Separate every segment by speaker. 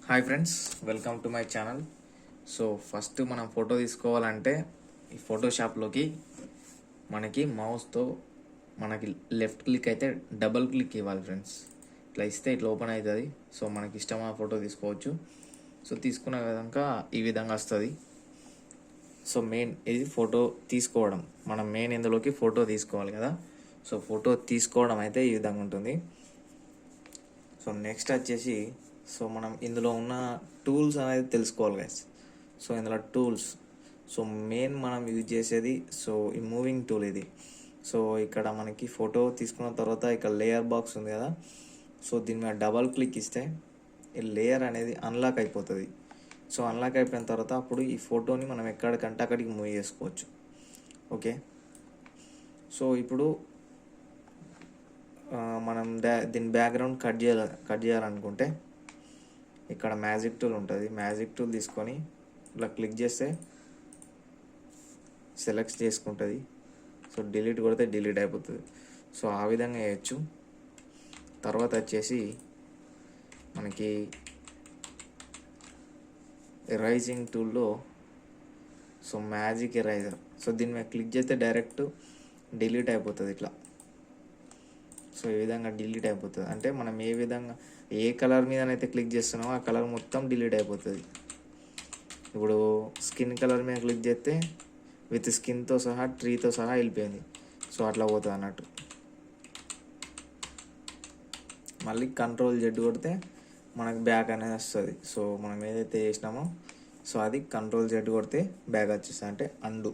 Speaker 1: Hi friends, welcome to my channel. So first మనం photo తీసుకోవాలంటే ఈ ఫోటోషాప్లోకి మనకి మౌస్తో మనకి లెఫ్ట్ క్లిక్ అయితే డబల్ క్లిక్ ఇవ్వాలి ఫ్రెండ్స్. ఇట్లా ఇస్తే ఇట్లా ఓపెన్ అవుతుంది. సో మనకి ఇష్టమైన ఫోటో తీసుకోవచ్చు. సో తీసుకున్న విధంగా ఈ విధంగా వస్తుంది. సో మెయిన్ ఇది ఫోటో తీసుకోవడం. మనం మెయిన్ ఇందులోకి ఫోటో తీసుకోవాలి కదా. సో ఫోటో తీసుకోవడం అయితే ఈ విధంగా ఉంటుంది. సో నెక్స్ట్ వచ్చేసి సో మనం ఇందులో ఉన్న టూల్స్ అనేది తెలుసుకోవాలి గైస్. సో ఇందులో టూల్స్ సో మెయిన్ మనం యూజ్ చేసేది సో ఈ మూవింగ్ టూల్ ఇది. సో ఇక్కడ మనకి ఫోటో తీసుకున్న తర్వాత ఇక్కడ లేయర్ బాక్స్ ఉంది కదా. సో దీని మీద డబల్ క్లిక్ ఇస్తే ఈ లేయర్ అనేది అన్లాక్ అయిపోతుంది. సో అన్లాక్ అయిపోయిన తర్వాత అప్పుడు ఈ ఫోటోని మనం ఎక్కడికంటే అక్కడికి మూవ్ చేసుకోవచ్చు. ఓకే, సో ఇప్పుడు మనం దీని బ్యాక్గ్రౌండ్ కట్ చేయాలనుకుంటే ఇక్కడ మ్యాజిక్ టూల్ ఉంటుంది. మ్యాజిక్ టూల్ తీసుకొని ఇట్లా క్లిక్ చేస్తే సెలెక్ట్ చేసుకుంటుంది. సో డిలీట్ కొడితే డిలీట్ అయిపోతుంది. సో ఆ విధంగా చేయొచ్చు. తర్వాత వచ్చేసి మనకి ఎరైజింగ్ టూల్లో సో మ్యాజిక్ ఎరైజర్. సో దీని మీద క్లిక్ చేస్తే డైరెక్ట్ డిలీట్ అయిపోతుంది ఇట్లా. సో ఈ విధంగా డిలీట్ అయిపోతుంది. అంటే మనం ఏ విధంగా ఏ కలర్ మీదనైతే క్లిక్ చేస్తున్నామో ఆ కలర్ మొత్తం డిలీట్ అయిపోతుంది. ఇప్పుడు స్కిన్ కలర్ మీద క్లిక్ చేస్తే విత్ స్కిన్తో సహా ట్రీతో సహా వెళ్ళిపోయింది. సో అట్లా పోతుంది అన్నట్టు. మళ్ళీ కంట్రోల్ జెడ్ కొడితే మనకు బ్యాక్ అనేది వస్తుంది. సో మనం ఏదైతే చేసినామో సో అది కంట్రోల్ జెడ్ కొడితే బ్యాక్ వచ్చేస్తుంది, అంటే and.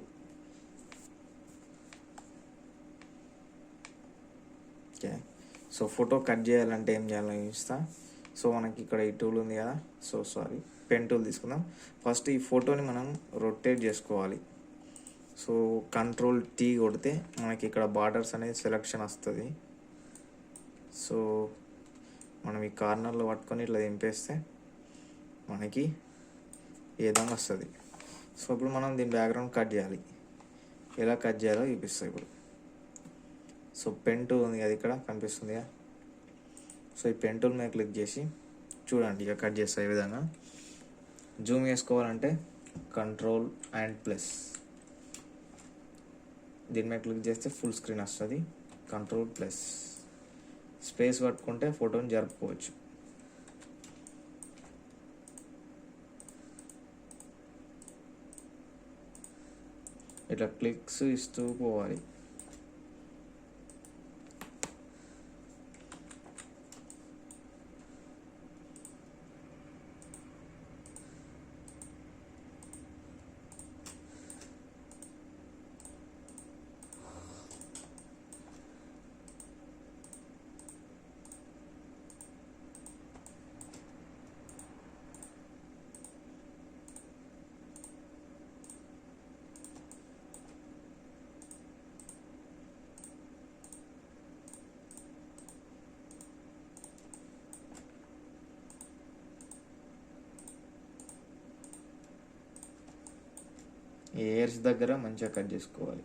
Speaker 1: Okay, so photo cut చేయాలంటే ఏం చేయాలని చూస్తా. సో మనకి ఇక్కడ ఈ టూల్ ఉంది కదా. సో పెన్ టూల్ తీసుకుందాం. ఫస్ట్ ఈ ఫోటోని మనం రొటేట్ చేసుకోవాలి. సో కంట్రోల్ టీ కొడితే మనకి ఇక్కడ బార్డర్స్ అనేది సెలెక్షన్ వస్తుంది. సో మనం ఈ కార్నర్లో పట్టుకొని ఇట్లా దింపేస్తే మనకి ఈ విధంగా వస్తుంది. సో ఇప్పుడు మనం దీని బ్యాక్గ్రౌండ్ కట్ చేయాలి. ఎలా కట్ చేయాలో చూపిస్తాయి ఇప్పుడు. సో పెన్ టూల్ ఉంది కదా, ఇక్కడ కనిపిస్తుంది కదా. సో ఈ పెన్ టూల్ మీద క్లిక్ చేసి చూడండి, ఇక కట్ చేస్తాయి ఈ విధంగా. జూమ్ చేసుకోవాలంటే కంట్రోల్ అండ్ ప్లస్, దీని మీద క్లిక్ చేస్తే ఫుల్ స్క్రీన్ వస్తుంది. కంట్రోల్ ప్లస్ స్పేస్ పట్టుకుంటే ఫోటోని జరుపుకోవచ్చు. ఇట్లా క్లిక్స్ ఇస్తూ పోవాలి. ఈ ఎయిర్స్ దగ్గర మంచిగా కట్ చేసుకోవాలి.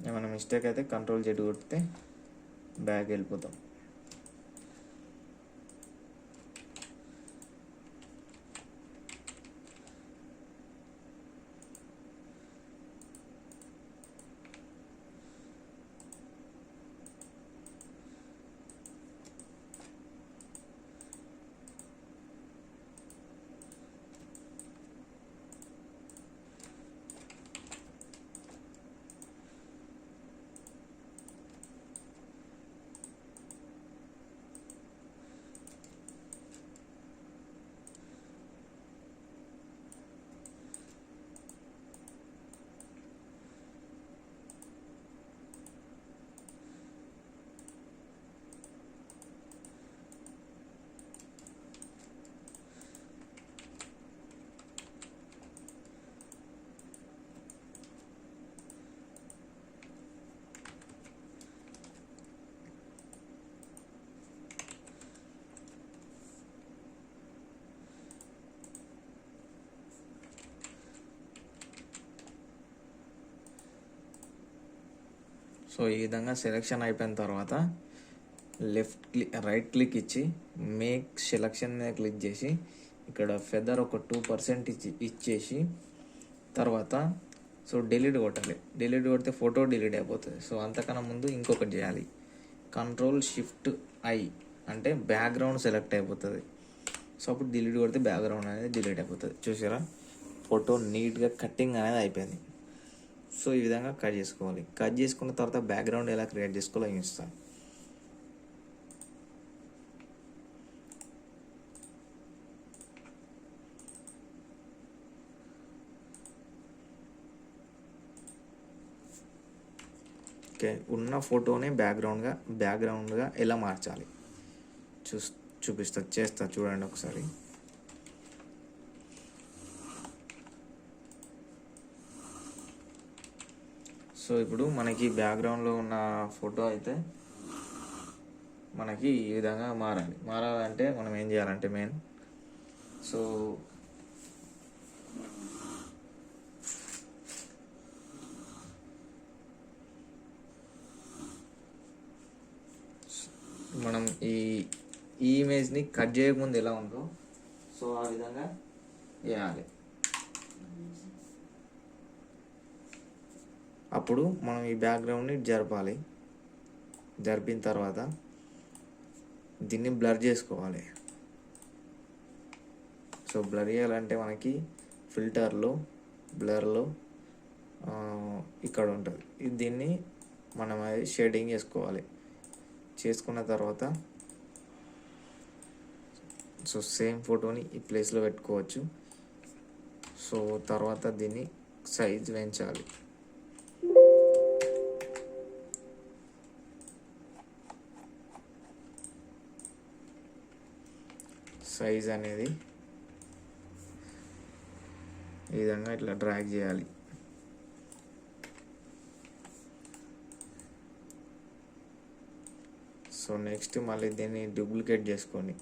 Speaker 1: ఏమైనా మిస్టేక్ అయితే కంట్రోల్ జెడ్ కొడితే బ్యాక్ వెళ్ళిపోతాం. సో ఈ విధంగా సెలెక్షన్ అయిపోయిన తర్వాత రైట్ క్లిక్ ఇచ్చి మేక్ సెలెక్షన్ మీద క్లిక్ చేసి ఇక్కడ ఫెదర్ ఒక 2% ఇచ్చేసి తర్వాత సో డిలీట్ కొట్టాలి. డిలీట్ కొడితే ఫోటో డిలీట్ అయిపోతుంది. సో అంతకన్నా ముందు ఇంకొకటి చేయాలి. Ctrl+Shift+I అంటే బ్యాక్గ్రౌండ్ సెలెక్ట్ అయిపోతుంది. సో అప్పుడు డిలీట్ కొడితే బ్యాక్గ్రౌండ్ అనేది డిలీట్ అయిపోతుంది. చూసారా, ఫోటో నీట్గా కట్టింగ్ అనేది అయిపోయింది. సో ఈ విధంగా కట్ చేసుకోవాలి. కట్ చేసుకున్న తర్వాత బ్యాక్గ్రౌండ్ ఎలా క్రియేట్ చేసుకోవాలో చూపిస్తాను. ఓకే, ఉన్న ఫోటోని బ్యాక్గ్రౌండ్గా ఎలా మార్చాలి చేస్తా చూడండి ఒకసారి. సో ఇప్పుడు మనకి బ్యాక్గ్రౌండ్లో ఉన్న ఫోటో అయితే మనకి ఈ విధంగా మారాలంటే మనం ఏం చేయాలంటే సో మనం ఈ ఇమేజ్ని కట్ చేయకముందు ఎలా ఉందో సో ఆ విధంగా చేయాలి. అప్పుడు మనం ఈ బ్యాక్గ్రౌండ్ని జరిపిన తర్వాత దీన్ని బ్లర్ చేసుకోవాలి. సో బ్లర్ చేయాలంటే మనకి బ్లర్లో ఇక్కడ ఉంటుంది. దీన్ని మనం అది షేడింగ్ చేసుకున్న తర్వాత సో సేమ్ ఫోటోని ఈ ప్లేస్లో పెట్టుకోవచ్చు. సో తర్వాత దీన్ని సైజ్ పెంచాలి. సైజ్ అనేది ఈ విధంగా ఇట్లా డ్రాగ్ చేయాలి. సో నెక్స్ట్ మళ్ళీ దీన్ని డూప్లికేట్ చేసుకోండి.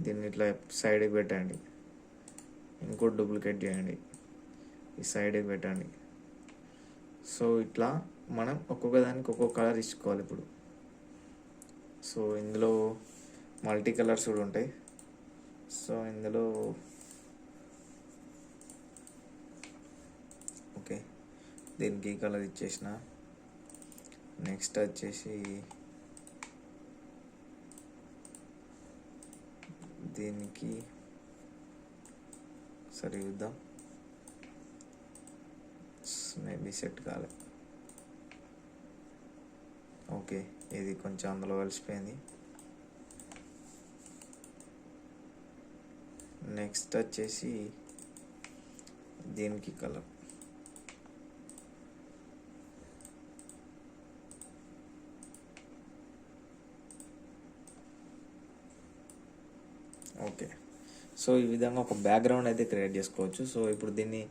Speaker 1: దీన్ని ఇట్లా సైడ్కి పెట్టండి. ఇంకోటి డూప్లికేట్ చేయండి, ఈ సైడ్కి పెట్టండి. సో ఇట్లా మనం ఒక్కొక్క దానికి ఒక్కొక్క కలర్ ఇచ్చుకోవాలి. ఇప్పుడు సో ఇందులో మల్టీ కలర్స్ కూడా ఉంటాయి. సో ఇందులో ఓకే, దీనికి కలర్ ఇచ్చేసిన. నెక్స్ట్ వచ్చేసి దీనికి సరే చూద్దాం, మేబీ సెట్ కాలే. ఓకే, ఇది కొంచెం అందులో కలిసిపోయింది. నెక్స్ట్ వచ్చేసి దీనికి కలర్ ఓకే. సో ఈ విధంగా ఒక బ్యాక్గ్రౌండ్ అయితే క్రియేట్ చేసుకోవచ్చు. సో ఇప్పుడు దీన్ని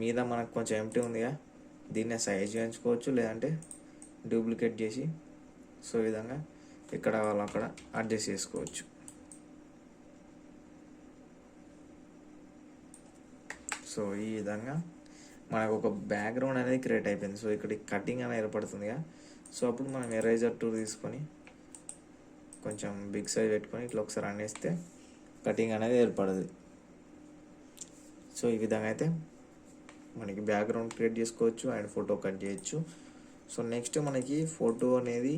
Speaker 1: మీద మనకు కొంచెం ఎంటీ ఉందిగా, దీన్నే సైజ్ చేయించుకోవచ్చు, లేదంటే డూప్లికేట్ చేసి సో ఈ విధంగా ఇక్కడ వాళ్ళు అక్కడ అడ్జస్ట్ చేసుకోవచ్చు. సో ఈ విధంగా మనకు ఒక బ్యాక్గ్రౌండ్ అనేది క్రియేట్ అయిపోయింది. సో ఇక్కడ కటింగ్ అనేది ఏర్పడుతుందిగా. సో అప్పుడు మనం ఎరేజర్ టూల్ తీసుకొని కొంచెం బిగ్ సైజ్ పెట్టుకొని ఇట్లా ఒకసారి అనేస్తే కటింగ్ అనేది ఏర్పడదు. సో ఈ విధంగా అయితే మనకి బ్యాక్గ్రౌండ్ క్రియేట్ చేసుకోవచ్చు అండ్ ఫోటో కట్ చేయొచ్చు. సో నెక్స్ట్ మనకి ఫోటో అనేది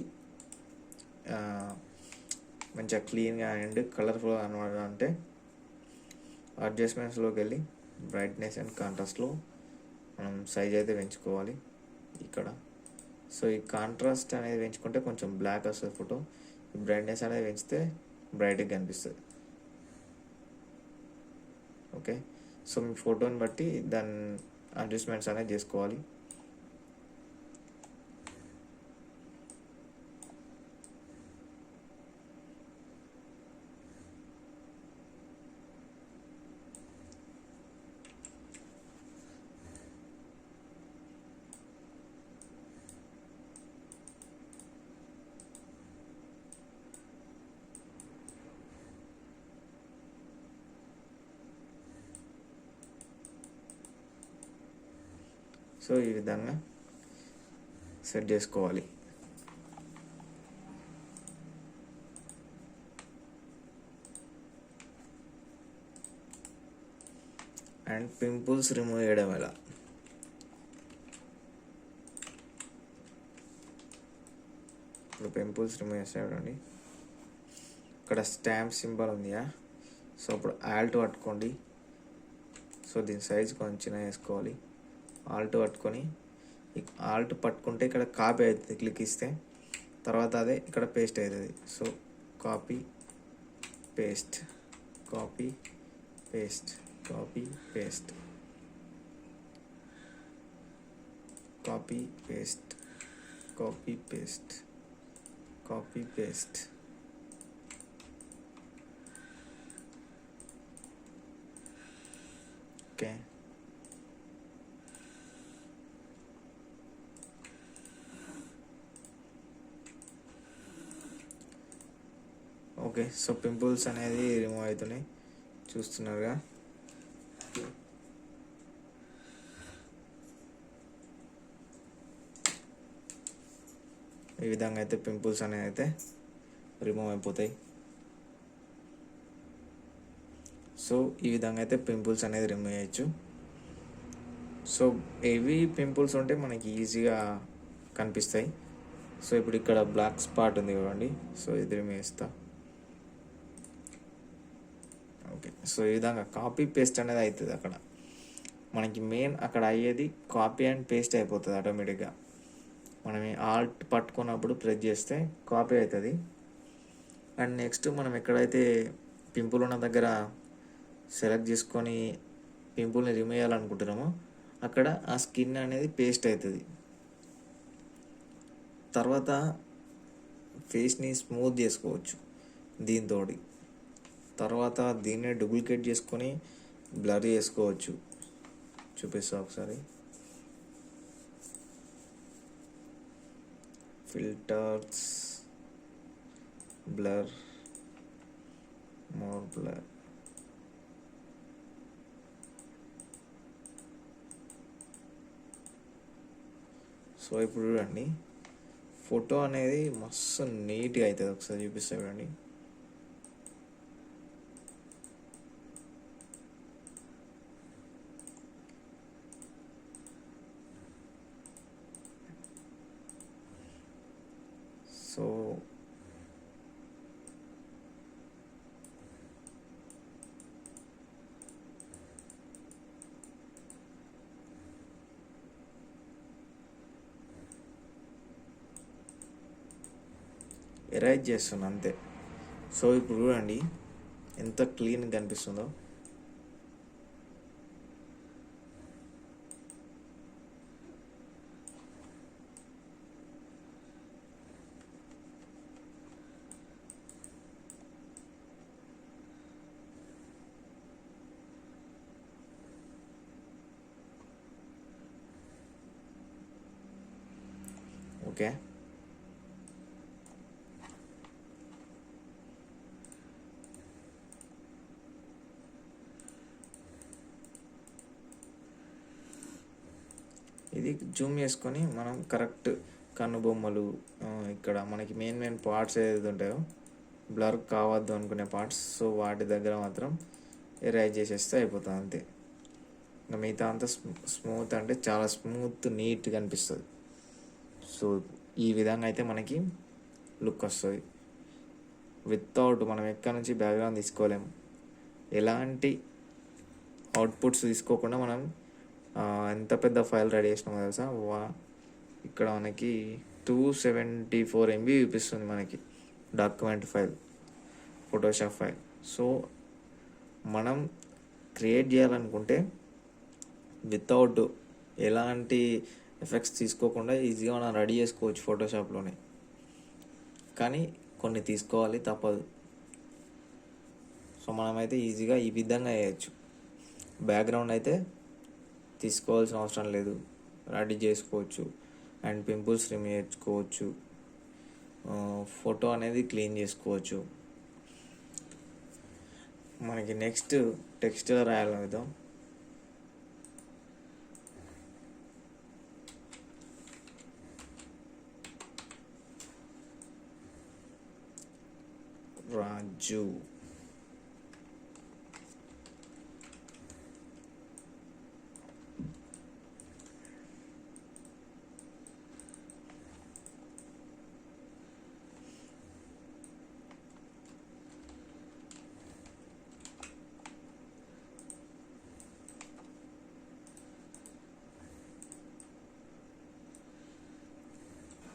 Speaker 1: మంచిగా క్లీన్గా అండ్ కలర్ఫుల్ అనమాట. అంటే అడ్జస్ట్మెంట్స్లోకి వెళ్ళి బ్రైట్నెస్ అండ్ కాంట్రాస్ట్లో మనం సైజ్ అయితే పెంచుకోవాలి ఇక్కడ. సో ఈ కాంట్రాస్ట్ అనేది పెంచుకుంటే కొంచెం బ్లాక్ వస్తుంది ఫోటో. ఈ బ్రైట్నెస్ అనేది పెంచితే బ్రైట్గా కనిపిస్తుంది. ఓకే, సో మీ ఫోటోని బట్టి దాని అడ్జస్ట్మెంట్స్ అనేది చేసుకోవాలి. సో ఈ విధంగా సెట్ చేసుకోవాలి. అండ్ పింపుల్స్ రిమూవ్ చేయడం ఎలా? ఇప్పుడు పింపుల్స్ రిమూవ్ చేసేయండి. ఇక్కడ స్టాంప్ సింబల్ ఉందిగా, సో ఇప్పుడు ఆల్ట్ పట్టుకోండి. సో దీని సైజ్ కొంచెం వేసుకోవాలి. ఆల్ట్ పట్టుకొని, ఆల్ట్ పట్టుకుంటే ఇక్కడ కాపీ అవుతుంది, క్లిక్ ఇస్తే తర్వాత అదే ఇక్కడ పేస్ట్ అవుతుంది. So copy paste, copy paste, copy paste, copy paste, copy paste, copy paste. Okay, okay. So pimples అనేది రిమూవ్ అవుతున్నాయి, చూస్తున్నారుగా. ఈ విధంగా అయితే పింపుల్స్ అనేవి అయితే రిమూవ్ అయిపోతాయి. సో ఈ విధంగా అయితే పింపుల్స్ అనేది రిమూవ్ చేయొచ్చు. సో హెవీ పింపుల్స్ ఉంటే మనకి ఈజీగా కనిపిస్తాయి. సో ఇప్పుడు ఇక్కడ బ్లాక్ స్పాట్ ఉంది చూడండి, సో ఇది రిమూవ్ చేస్తా. ఓకే, సో ఈ విధంగా కాపీ పేస్ట్ అనేది అవుతుంది. అక్కడ మనకి మెయిన్ అక్కడ అయ్యేది కాపీ అండ్ పేస్ట్ అయిపోతుంది ఆటోమేటిక్గా. మనం ఆల్ట్ పట్టుకున్నప్పుడు ప్రెస్ చేస్తే కాపీ అవుతుంది. అండ్ నెక్స్ట్ మనం ఎక్కడైతే పింపుల్ ఉన్న దగ్గర సెలెక్ట్ చేసుకొని పింపుల్ని రిమూవ్ చేయాలనుకుంటున్నామో అక్కడ ఆ స్కిన్ అనేది పేస్ట్ అవుతుంది. తర్వాత ఫేస్ని స్మూత్ చేసుకోవచ్చు దీంతో. తర్వాత దీన్నే డూప్లికేట్ చేసుకొని బ్లర్ చేసుకోవచ్చు. చూపిస్తా ఒకసారి. Filters, blur, more blur. So ఇప్పుడు చూడండి, ఫోటో అనేది మస్తు నీట్గా అవుతుంది. ఒకసారి చూపిస్తా చూడండి. సో ఎరేజ్ చేస్తున్నా అంతే. సో ఇప్పుడు చూడండి ఎంత క్లీన్గా కనిపిస్తుందో. ఓకే, ఇది జూమ్ చేసుకొని మనం కరెక్ట్ కన్నుబొమ్మలు, ఇక్కడ మనకి మెయిన్ పార్ట్స్ ఏదైతే ఉంటాయో బ్లర్ కావద్దు అనుకునే పార్ట్స్, సో వాటి దగ్గర మాత్రం ఎరేజ్ చేసేస్తే అయిపోతుంది అంతే. ఇంకా మిగతా అంతా స్మూత్, అంటే చాలా స్మూత్ నీట్గా అనిపిస్తుంది. సో ఈ విధంగా అయితే మనకి లుక్ వస్తుంది. వితౌట్ మనం ఎక్కడి నుంచి బ్యాక్గ్రౌండ్ తీసుకోలేము, ఎలాంటి అవుట్పుట్స్ తీసుకోకుండా మనం ఎంత పెద్ద ఫైల్ రెడీ చేసినామో తెలుసా. ఇక్కడ మనకి 274 MB చూపిస్తుంది మనకి document file, Photoshop file. So మనం క్రియేట్ చేయాలనుకుంటే వితౌట్ ఎలాంటి ఎఫెక్ట్స్ తీసుకోకుండా ఈజీగా మనం రెడీ చేసుకోవచ్చు ఫోటోషాప్లోనే. కానీ కొన్ని తీసుకోవాలి, తప్పదు. సో మనమైతే ఈజీగా ఈ విధంగా చేయొచ్చు. బ్యాక్గ్రౌండ్ అయితే తీసుకోవాల్సిన అవసరం లేదు, రెడీ చేసుకోవచ్చు. అండ్ పింపుల్స్ రిమూవ్ చేసుకోవచ్చు, ఫోటో అనేది క్లీన్ చేసుకోవచ్చు. మనకి నెక్స్ట్ టెక్స్ట్ రాయాలి విధం. రాజు.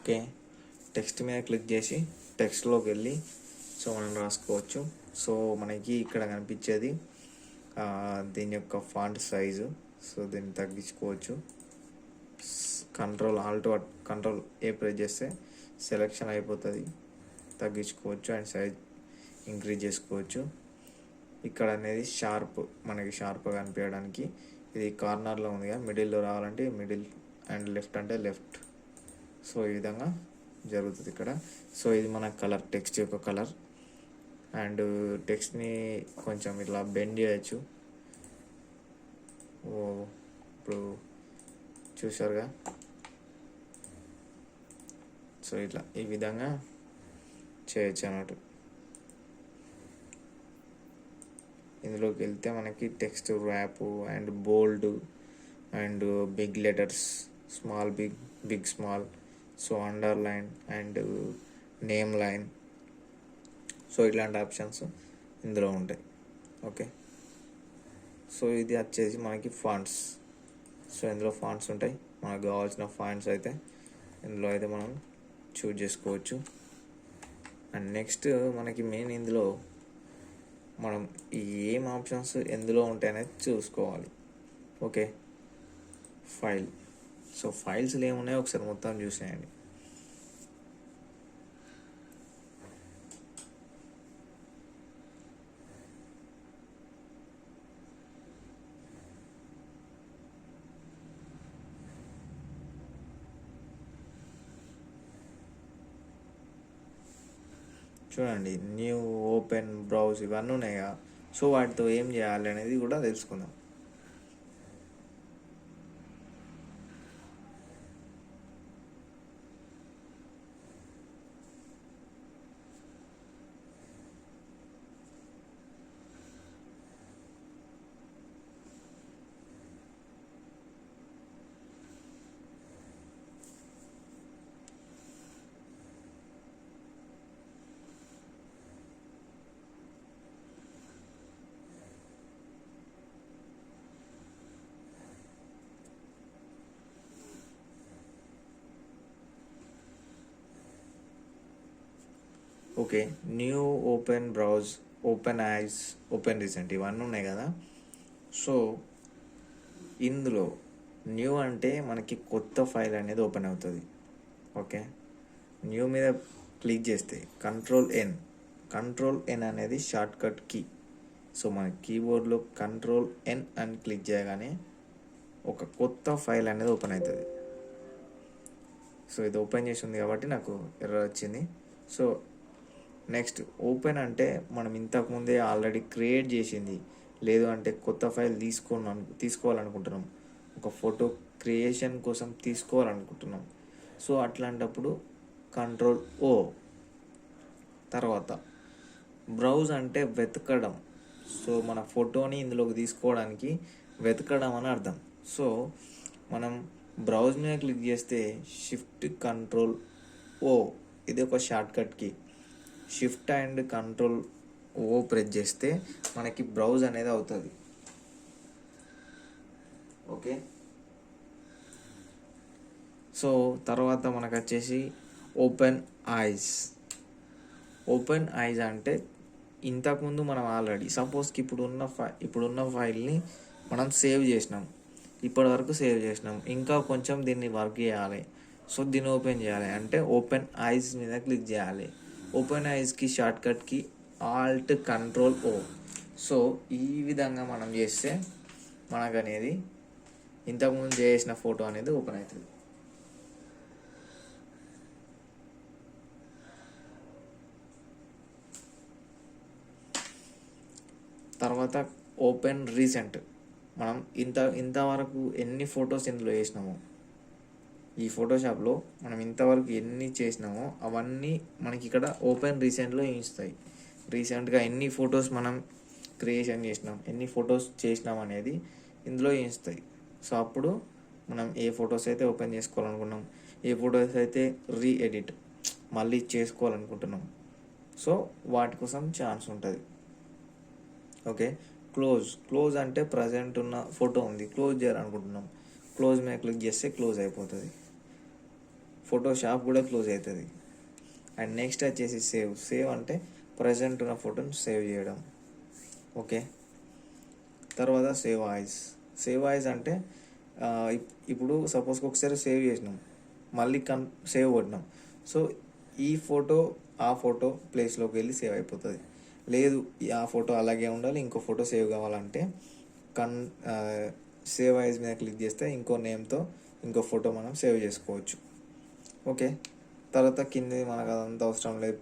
Speaker 1: ఓకే, టెక్స్ట్ మీద క్లిక్ చేసి టెక్స్ట్లోకి వెళ్ళి సో మనం రాసుకోవచ్చు. సో మనకి ఇక్కడ కనిపించేది దీని యొక్క ఫాంట్ సైజు. సో దీన్ని తగ్గించుకోవచ్చు. కంట్రోల్ ఏ ప్రెస్ చేస్తే సెలెక్షన్ అయిపోతుంది, తగ్గించుకోవచ్చు అండ్ సైజ్ ఇంక్రీజ్ చేసుకోవచ్చు. ఇక్కడ అనేది మనకి షార్ప్గా కనిపించడానికి ఇది కార్నర్లో ఉందిగా, మిడిల్లో రావాలంటే మిడిల్ అండ్ లెఫ్ట్ అంటే లెఫ్ట్. సో ఈ విధంగా జరుగుతుంది ఇక్కడ. సో ఇది మన కలర్, టెక్స్ట్ యొక్క కలర్. అండ్ టెక్స్ట్ని కొంచెం ఇట్లా బెండ్ చేయొచ్చు. ఇప్పుడు చూసారుగా. సో ఇట్లా ఈ విధంగా చేయొచ్చు అన్నట్టు. ఇందులోకి వెళ్తే మనకి text wrap and bold and big letters, small big, big small, so underline and name line, so ఇట్లాంటి ఆప్షన్స్ ఇందులో ఉంటాయి. ఓకే, సో ఇది వచ్చేసి మనకి ఫాంట్స్. సో ఇందులో ఫాంట్స్ ఉంటాయి. మనకు కావాల్సిన ఫాంట్స్ అయితే ఇందులో అయితే మనం చూజ్ చేసుకోవచ్చు. అండ్ నెక్స్ట్ మనకి మెయిన్ ఇందులో మనం ఏం ఆప్షన్స్ ఎందులో ఉంటాయనేది చూసుకోవాలి. Okay, file. సో ఫైల్స్లో ఏమున్నాయో ఒకసారి మొత్తం చూసేయండి. చూడండి, న్యూ, ఓపెన్, బ్రౌజ్ ఇవన్నీ ఉన్నాయా. సో వాటితో ఏం చేయాలి అనేది కూడా తెలుసుకుందాం. Okay, new, open, browse, open ice, open recent ఇవన్నీ ఉన్నాయి కదా. సో ఇందులో న్యూ అంటే మనకి కొత్త ఫైల్ అనేది ఓపెన్ అవుతుంది. ఓకే, న్యూ మీద క్లిక్ చేస్తే కంట్రోల్ ఎన్ అనేది షార్ట్కట్ కీ. సో మన కీబోర్డ్లో కంట్రోల్ ఎన్ అని క్లిక్ చేయగానే ఒక కొత్త ఫైల్ అనేది ఓపెన్ అవుతుంది. సో ఇది ఓపెన్ చేసి ఉంది కాబట్టి నాకు ఎర్రర్ వచ్చింది. సో నెక్స్ట్ ఓపెన్ అంటే మనం ఇంతకుముందే ఆల్రెడీ క్రియేట్ చేసింది, లేదు అంటే కొత్త ఫైల్ తీసుకోవాలనుకుంటున్నాం, ఒక ఫోటో క్రియేషన్ కోసం తీసుకోవాలనుకుంటున్నాం. సో అట్లాంటప్పుడు కంట్రోల్ ఓ. తర్వాత బ్రౌజ్ అంటే వెతకడం. సో మన ఫోటోని ఇందులోకి తీసుకోవడానికి వెతకడం అని అర్థం. సో మనం బ్రౌజ్ మీద క్లిక్ చేస్తే షిఫ్ట్ కంట్రోల్ ఓ, ఇది ఒక shortcut key. Shift and control O press చేస్తే మనకి బ్రౌజ్ అనేది అవుతుంది. ఓకే, సో తర్వాత మనకు వచ్చేసి ఓపెన్ ఐస్. ఓపెన్ ఐస్ అంటే ఇంతకుముందు మనం ఆల్రెడీ సపోజ్కి ఇప్పుడున్న ఫైల్ని మనం సేవ్ చేసినాం, ఇప్పటి వరకు సేవ్ చేసినాం, ఇంకా కొంచెం దీన్ని వర్క్ చేయాలి. సో దీన్ని ఓపెన్ చేయాలి అంటే ఓపెన్ ఐస్ మీద క్లిక్ చేయాలి. ఓపెన్ ఐస్కి షార్ట్కట్కి ఆల్ట్ కంట్రోల్ ఓ. సో ఈ విధంగా మనం చేస్తే మనకు అనేది ఇంతకుముందు చేసిన ఫోటో అనేది ఓపెన్ అవుతుంది. తర్వాత ఓపెన్ రీసెంట్. మనం ఇంతవరకు ఎన్ని ఫొటోస్ ఇందులో వేసినామో, ఈ ఫోటోషాప్లో మనం ఇంతవరకు ఎన్ని చేసినామో అవన్నీ మనకి ఇక్కడ ఓపెన్ రీసెంట్లో చూపిస్తాయి. రీసెంట్గా ఎన్ని ఫొటోస్ మనం క్రియేషన్ చేసినాం, ఎన్ని ఫొటోస్ చేసినాం అనేది ఇందులో ఇస్తాయి. సో అప్పుడు మనం ఏ ఫొటోస్ అయితే ఓపెన్ చేసుకోవాలనుకున్నాం, ఏ ఫొటోస్ అయితే ఎడిట్ మళ్ళీ చేసుకోవాలనుకుంటున్నాం, సో వాటి కోసం ఛాన్స్ ఉంటుంది. ఓకే. క్లోజ్ అంటే ప్రజెంట్ ఉన్న ఫోటో ఉంది, క్లోజ్ చేయాలనుకుంటున్నాం, క్లోజ్ మీద క్లిక్ చేస్తే క్లోజ్ అయిపోతుంది. ఫోటోషాప్ కూడా క్లోజ్ అవుతుంది. అండ్ నెక్స్ట్ వచ్చేసి సేవ్ అంటే ప్రజెంట్ ఉన్న ఫోటోని సేవ్ చేయడం. ఓకే. తర్వాత సేవ్ వాయిస్ అంటే ఇప్పుడు సపోజ్కి ఒకసారి సేవ్ చేసినాం, మళ్ళీ సేవ్ కొట్టినాం, సో ఈ ఫోటో ఆ ఫోటో ప్లేస్లోకి వెళ్ళి సేవ్ అయిపోతుంది. లేదు ఆ ఫోటో అలాగే ఉండాలి, ఇంకో ఫోటో సేవ్ కావాలంటే సేవ్ వాయిస్ మీద క్లిక్ చేస్తే ఇంకో నేమ్తో ఇంకో ఫోటో మనం సేవ్ చేసుకోవచ్చు. ఓకే. తర్వాత కింద మనకు అదంతా అవసరం లేదు.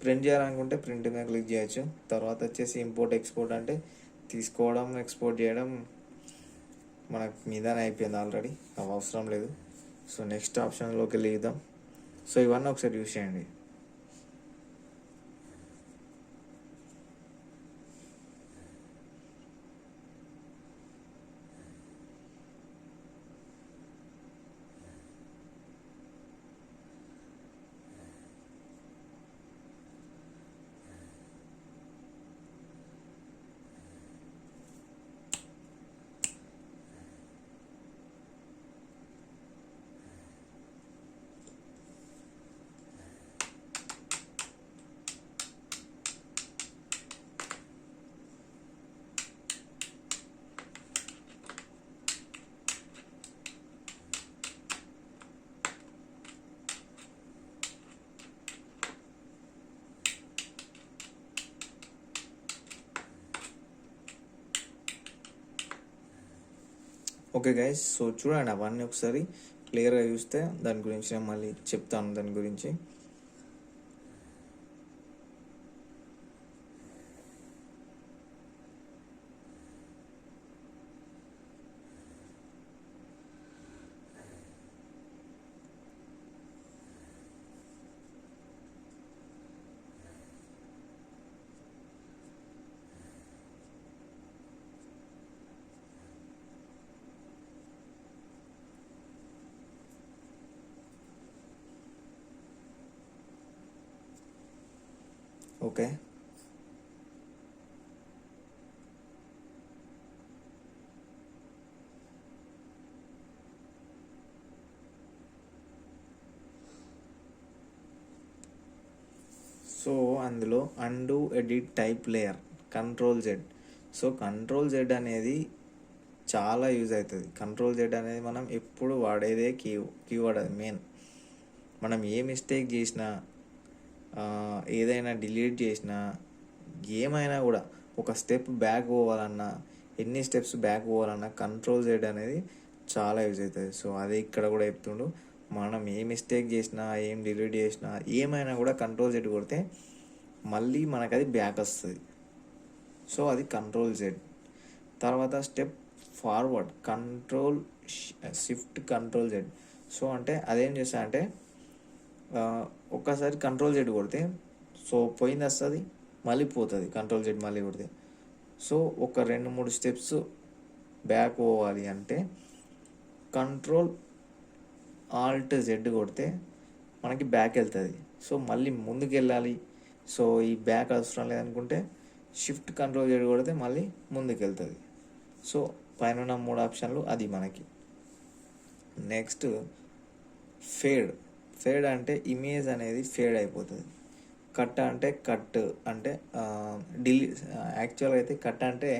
Speaker 1: ప్రింట్ చేయాలనుకుంటే ప్రింట్ మీద క్లిక్ చేయొచ్చు. తర్వాత వచ్చేసి ఇంపోర్ట్ ఎక్స్పోర్ట్ అంటే తీసుకోవడం ఎక్స్పోర్ట్ చేయడం మనకు మీదనే అయిపోయింది ఆల్రెడీ, అవి అవసరం లేదు. సో నెక్స్ట్ ఆప్షన్లోకి వెళ్ళి ఇద్దాం. సో ఇవన్నీ ఒకసారి యూస్ చేయండి. ఓకే గైస్, సో చూడండి అవన్నీ ఒకసారి క్లియర్గా చూస్తే దాని గురించి నేను మళ్ళీ చెప్తాను దాని గురించి. ఓకే. సో అందులో and edit type layer Ctrl+Z. So Ctrl+Z అనేది చాలా యూజ్ అవుతుంది. Ctrl+Z అనేది మనం ఎప్పుడు వాడేదే కీవర్డ్, అది మెయిన్. మనం ఏ మిస్టేక్ చేసినా, ఏదైనా డిలీట్ చేసినా, ఏమైనా కూడా ఒక స్టెప్ బ్యాక్ పోవాలన్నా, ఎన్ని స్టెప్స్ బ్యాక్ పోవాలన్నా Ctrl+Z అనేది చాలా యూజ్ అవుతుంది. సో అది ఇక్కడ కూడా చెప్తుండు, మనం ఏ మిస్టేక్ చేసినా, ఏం డిలీట్ చేసినా, ఏమైనా కూడా Ctrl+Z కొడితే మళ్ళీ మనకు అది బ్యాక్ వస్తుంది. సో అది Ctrl+Z. తర్వాత స్టెప్ ఫార్వర్డ్ Shift+Ctrl+Z. సో అంటే అదేం చేస్తా అంటే ఒక్కసారి Ctrl+Z కొడితే సో పోయింది వస్తుంది, మళ్ళీ పోతుంది Ctrl+Z మళ్ళీ కొడితే. సో ఒక 2-3 స్టెప్స్ బ్యాక్ పోవాలి అంటే Ctrl+Alt+Z కొడితే మనకి బ్యాక్ వెళ్తుంది. సో మళ్ళీ ముందుకు వెళ్ళాలి, సో ఈ బ్యాక్ అవసరం లేదనుకుంటే Shift+Ctrl+Z కొడితే మళ్ళీ ముందుకు వెళ్తుంది. సో పైన 3 ఆప్షన్లు అది మనకి. నెక్స్ట్ ఫేడ్ అంటే ఇమేజ్ అనేది ఫేడ్ అయిపోతుంది. కట్ అంటే యాక్చువల్గా అయితే కట్ అంటే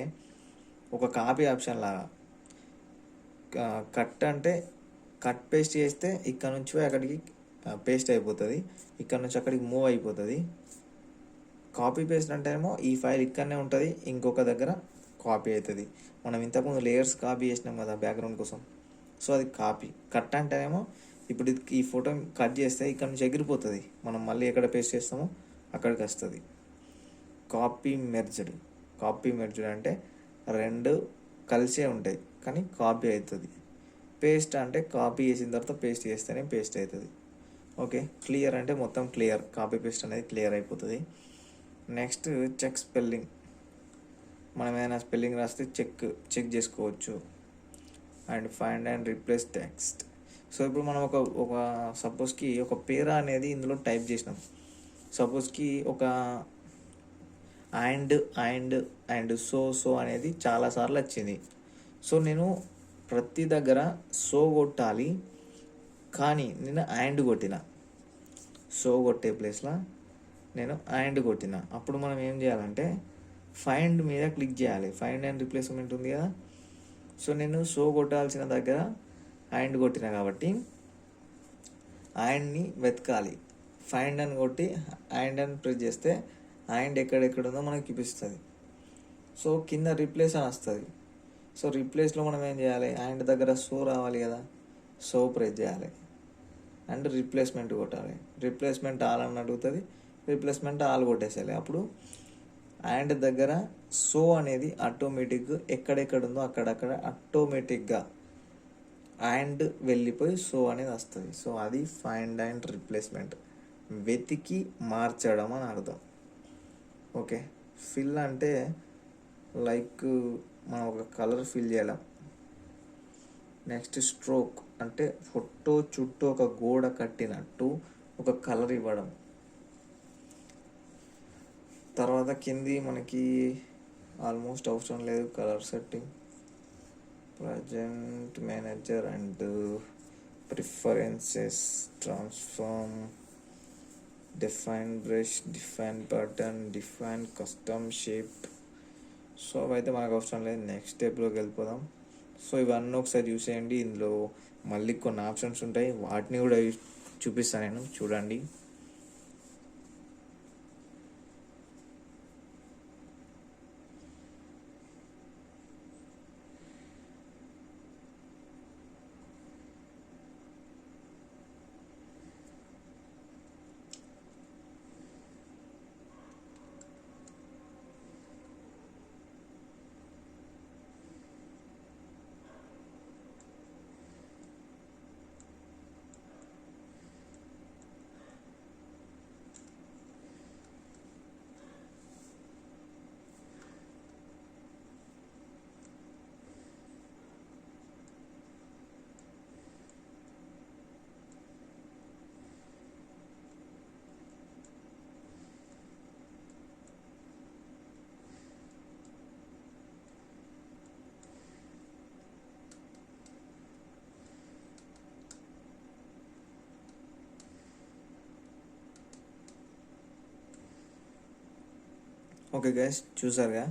Speaker 1: ఒక కాపీ ఆప్షన్ లాగా. కట్ అంటే కట్ పేస్ట్ చేస్తే ఇక్కడ నుంచి అక్కడికి పేస్ట్ అయిపోతుంది, ఇక్కడ నుంచి అక్కడికి మూవ్ అయిపోతుంది. కాపీ పేస్ట్ అంటేనేమో ఈ ఫైల్ ఇక్కడనే ఉంటుంది, ఇంకొక దగ్గర కాపీ అవుతుంది. మనం ఇంతకుముందు లేయర్స్ కాపీ చేసినాం కదా బ్యాక్గ్రౌండ్ కోసం, సో అది కాపీ. కట్ అంటేనేమో ఇప్పుడు ఈ ఫోటో కట్ చేస్తే ఇక్కడ నుంచి ఎగిరిపోతుంది, మనం మళ్ళీ ఎక్కడ పేస్ట్ చేస్తామో అక్కడికి వస్తుంది. కాపీ మెర్జ్డ్ అంటే రెండు కలిసే ఉంటాయి కానీ కాపీ అవుతుంది. పేస్ట్ అంటే కాపీ చేసిన తర్వాత పేస్ట్ చేస్తేనే పేస్ట్ అవుతుంది. ఓకే. క్లియర్ అంటే మొత్తం క్లియర్, కాపీ పేస్ట్ అనేది క్లియర్ అయిపోతుంది. నెక్స్ట్ చెక్ స్పెల్లింగ్, మనం ఏదైనా స్పెల్లింగ్ రాస్తే చెక్ చేసుకోవచ్చు. And find and replace text. So ఇప్పుడు మనం ఒక సపోజ్కి ఒక పేరా అనేది ఇందులో టైప్ చేసినాం. సపోజ్కి ఒక అండ్ అండ్ అండ్ సో అనేది చాలాసార్లు వచ్చింది. సో నేను ప్రతి దగ్గర సో కొట్టాలి, కానీ నేను అండ్ కొట్టిన, సో కొట్టే ప్లేస్లో నేను అండ్ కొట్టిన. అప్పుడు మనం ఏం చేయాలంటే ఫైండ్ మీద క్లిక్ చేయాలి. ఫైండ్ అండ్ రిప్లేస్మెంట్ ఉంది కదా. సో నేను సో కొట్టాల్సిన దగ్గర అండ్ కొట్టిన కాబట్టి అండ్ని వెతకాలి. ఫైండ్ అని కొట్టి అండ్ అని ప్రెస్ చేస్తే అండ్ ఎక్కడెక్కడ ఉందో మనకు చూపిస్తుంది. సో కింద రీప్లేస్ అని వస్తుంది. సో రీప్లేస్లో మనం ఏం చేయాలి, అండ్ దగ్గర సో రావాలి కదా, సో ప్రెస్ చేయాలి అండ్ రీప్లేస్మెంట్ కొట్టాలి. రీప్లేస్మెంట్ ఆల్ అని అడుగుతుంది, రీప్లేస్మెంట్ ఆల్ కొట్టేసేయాలి. అప్పుడు అండ్ దగ్గర సో అనేది ఆటోమేటిక్ ఎక్కడెక్కడ ఉందో అక్కడక్కడ ఆటోమేటిక్గా అండ్ వెళ్ళిపోయి సో అనేది వస్తుంది. సో అది ఫైండ్ అండ్ రీప్లేస్మెంట్, వెతికి మార్చడం అని అర్థం. ఓకే. ఫిల్ అంటే లైక్ మనం ఒక కలర్ ఫిల్ చేయలేం. నెక్స్ట్ స్ట్రోక్ అంటే ఫోటో చుట్టూ ఒక గోడ కట్టినట్టు ఒక కలర్ ఇవ్వడం. తర్వాత కింది మనకి ఆల్మోస్ట్ అవసరం లేదు. Colour setting, present manager and preferences, transform, define brush, define pattern, define custom shape. So అవైతే మనకు అవసరం లేదు. నెక్స్ట్ స్టెప్లోకి వెళ్ళిపోదాం. సో ఇవన్నీ ఒకసారి చూసేయండి. ఇందులో మళ్ళీ కొన్ని ఆప్షన్స్ ఉంటాయి, వాటిని కూడా చూపిస్తాను నేను, చూడండి. ఓకే గైస్, చూసారుగా.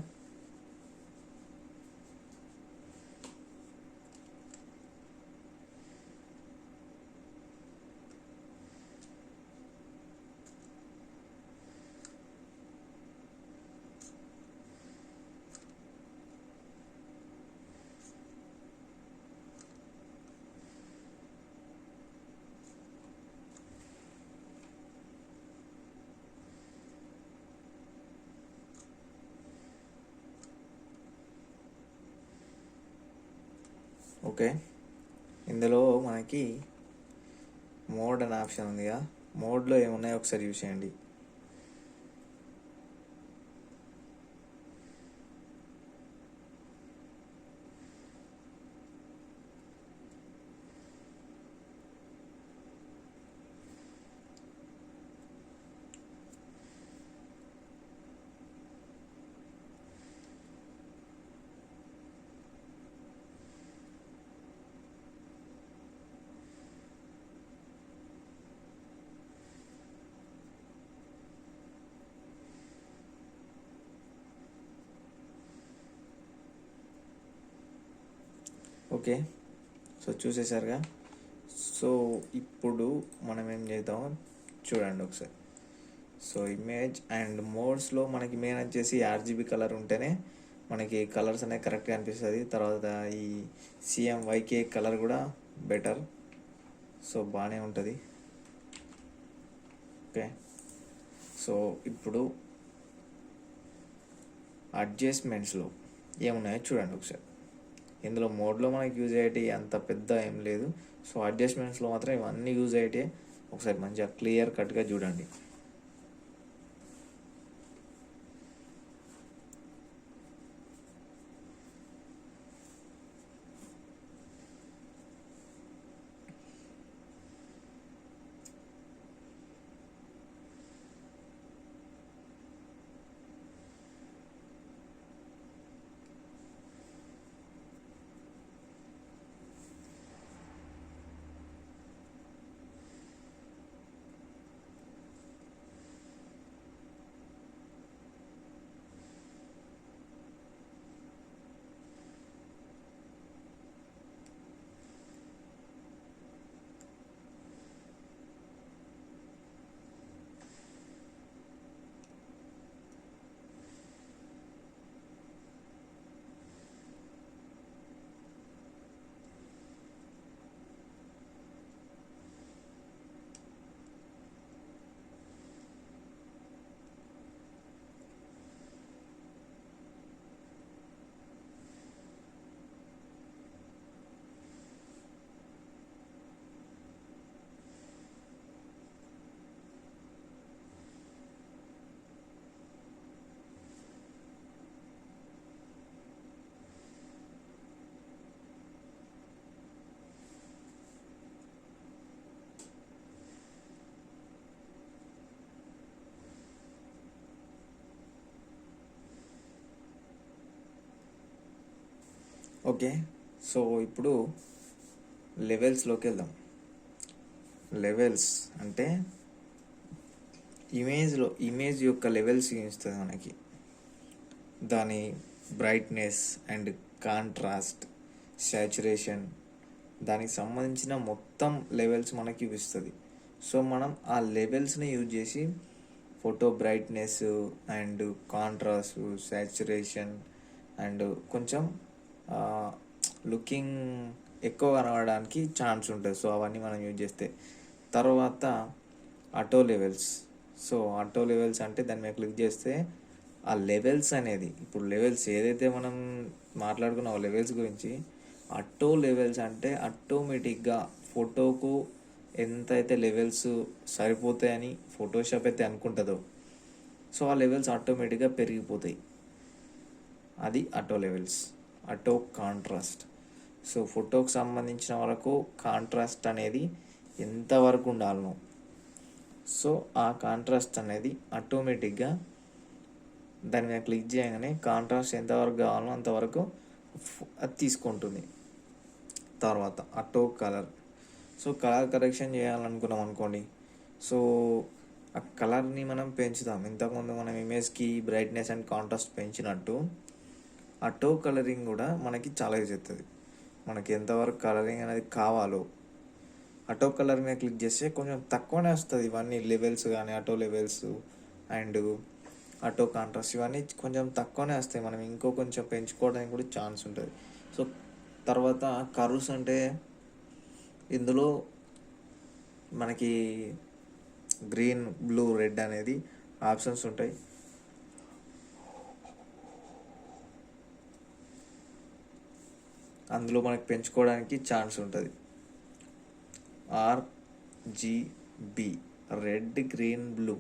Speaker 1: ఓకే, ఇందులో మనకి మోడ్ అనే ఆప్షన్ ఉందిగా. మోడ్లో ఏమున్నాయో ఒకసారి చూసేయండి. Okay, so చూసేసారుగా. సో ఇప్పుడు మనం ఏం చేద్దాం చూడండి ఒకసారి. సో ఇమేజ్ అండ్ మోడ్స్లో మనకి మెయిన్ వచ్చేసి ఆర్జీబీ కలర్ ఉంటేనే మనకి కలర్స్ అనేవి కరెక్ట్గా అనిపిస్తుంది. తర్వాత ఈ CMYK కలర్ కూడా బెటర్, సో బాగానే ఉంటుంది. ఓకే, సో ఇప్పుడు అడ్జస్ట్మెంట్స్లో ఏమున్నాయో చూడండి ఒకసారి. ఇందులో మోడ్లో మనకి యూజ్ అయ్యేటి అంత పెద్ద ఏం లేదు. సో అడ్జస్ట్మెంట్స్లో మాత్రం ఇవన్నీ యూజ్ అయ్యేటి ఒకసారి మంచిగా క్లియర్ కట్గా చూడండి. ఓకే. సో ఇప్పుడు లెవెల్స్లోకి వెళ్దాం. లెవెల్స్ అంటే ఇమేజ్ యొక్క లెవెల్స్ ఇస్తుంది మనకి. దాని బ్రైట్నెస్ అండ్ కాంట్రాస్ట్, సాచురేషన్, దానికి సంబంధించిన మొత్తం లెవెల్స్ మనకి ఇస్తుంది. సో మనం ఆ లెవెల్స్ని యూజ్ చేసి photo brightness and contrast, saturation and కొంచెం లుకింగ్ ఎక్కువ కనబడడానికి ఛాన్స్ ఉంటుంది. సో అవన్నీ మనం యూజ్ చేస్తే. తర్వాత auto levels. So auto levels అంటే దాని మీద క్లిక్ చేస్తే ఆ లెవెల్స్ అనేది, ఇప్పుడు లెవెల్స్ ఏదైతే మనం మాట్లాడుకున్నాం లెవెల్స్ గురించి, ఆటో లెవెల్స్ అంటే ఆటోమేటిక్గా ఫోటోకు ఎంతైతే లెవెల్స్ సరిపోతాయని ఫోటోషాప్ అయితే అనుకుంటుందో, సో ఆ లెవెల్స్ ఆటోమేటిక్గా పెరిగిపోతాయి. అది auto levels. Auto contrast. So ఫోటోకి సంబంధించిన వరకు కాంట్రాస్ట్ అనేది ఎంతవరకు ఉండాలనో, సో ఆ కాంట్రాస్ట్ అనేది ఆటోమేటిక్గా దాని మీద క్లిక్ చేయగానే కాంట్రాస్ట్ ఎంతవరకు కావాలో అంతవరకు అది తీసుకుంటుంది. తర్వాత auto colour. So colour correction చేయాలనుకున్నాం అనుకోండి, సో ఆ కలర్ని మనం పెంచుతాం. ఇంతకుముందు మనం ఇమేజ్కి బ్రైట్నెస్ అండ్ కాంట్రాస్ట్ పెంచినట్టు ఆటో కలరింగ్ కూడా మనకి చాలా యూజ్ అవుతుంది. మనకి ఎంతవరకు కలరింగ్ అనేది కావాలో ఆటో కలర్ మీద క్లిక్ చేస్తే కొంచెం తక్కువనే వస్తుంది. ఇవన్నీ లెవెల్స్ కానీ auto levels and auto contrast ఇవన్నీ కొంచెం తక్కువనే వస్తాయి. మనం ఇంకో కొంచెం పెంచుకోవడానికి కూడా ఛాన్స్ ఉంటుంది. సో తర్వాత కర్వ్స్ అంటే ఇందులో మనకి గ్రీన్, బ్లూ, రెడ్ అనేది ఆప్షన్స్ ఉంటాయి. అందులో మనకి పెంచుకోవడానికి ఛాన్స్ ఉంటుంది. RGB, red, green, blue.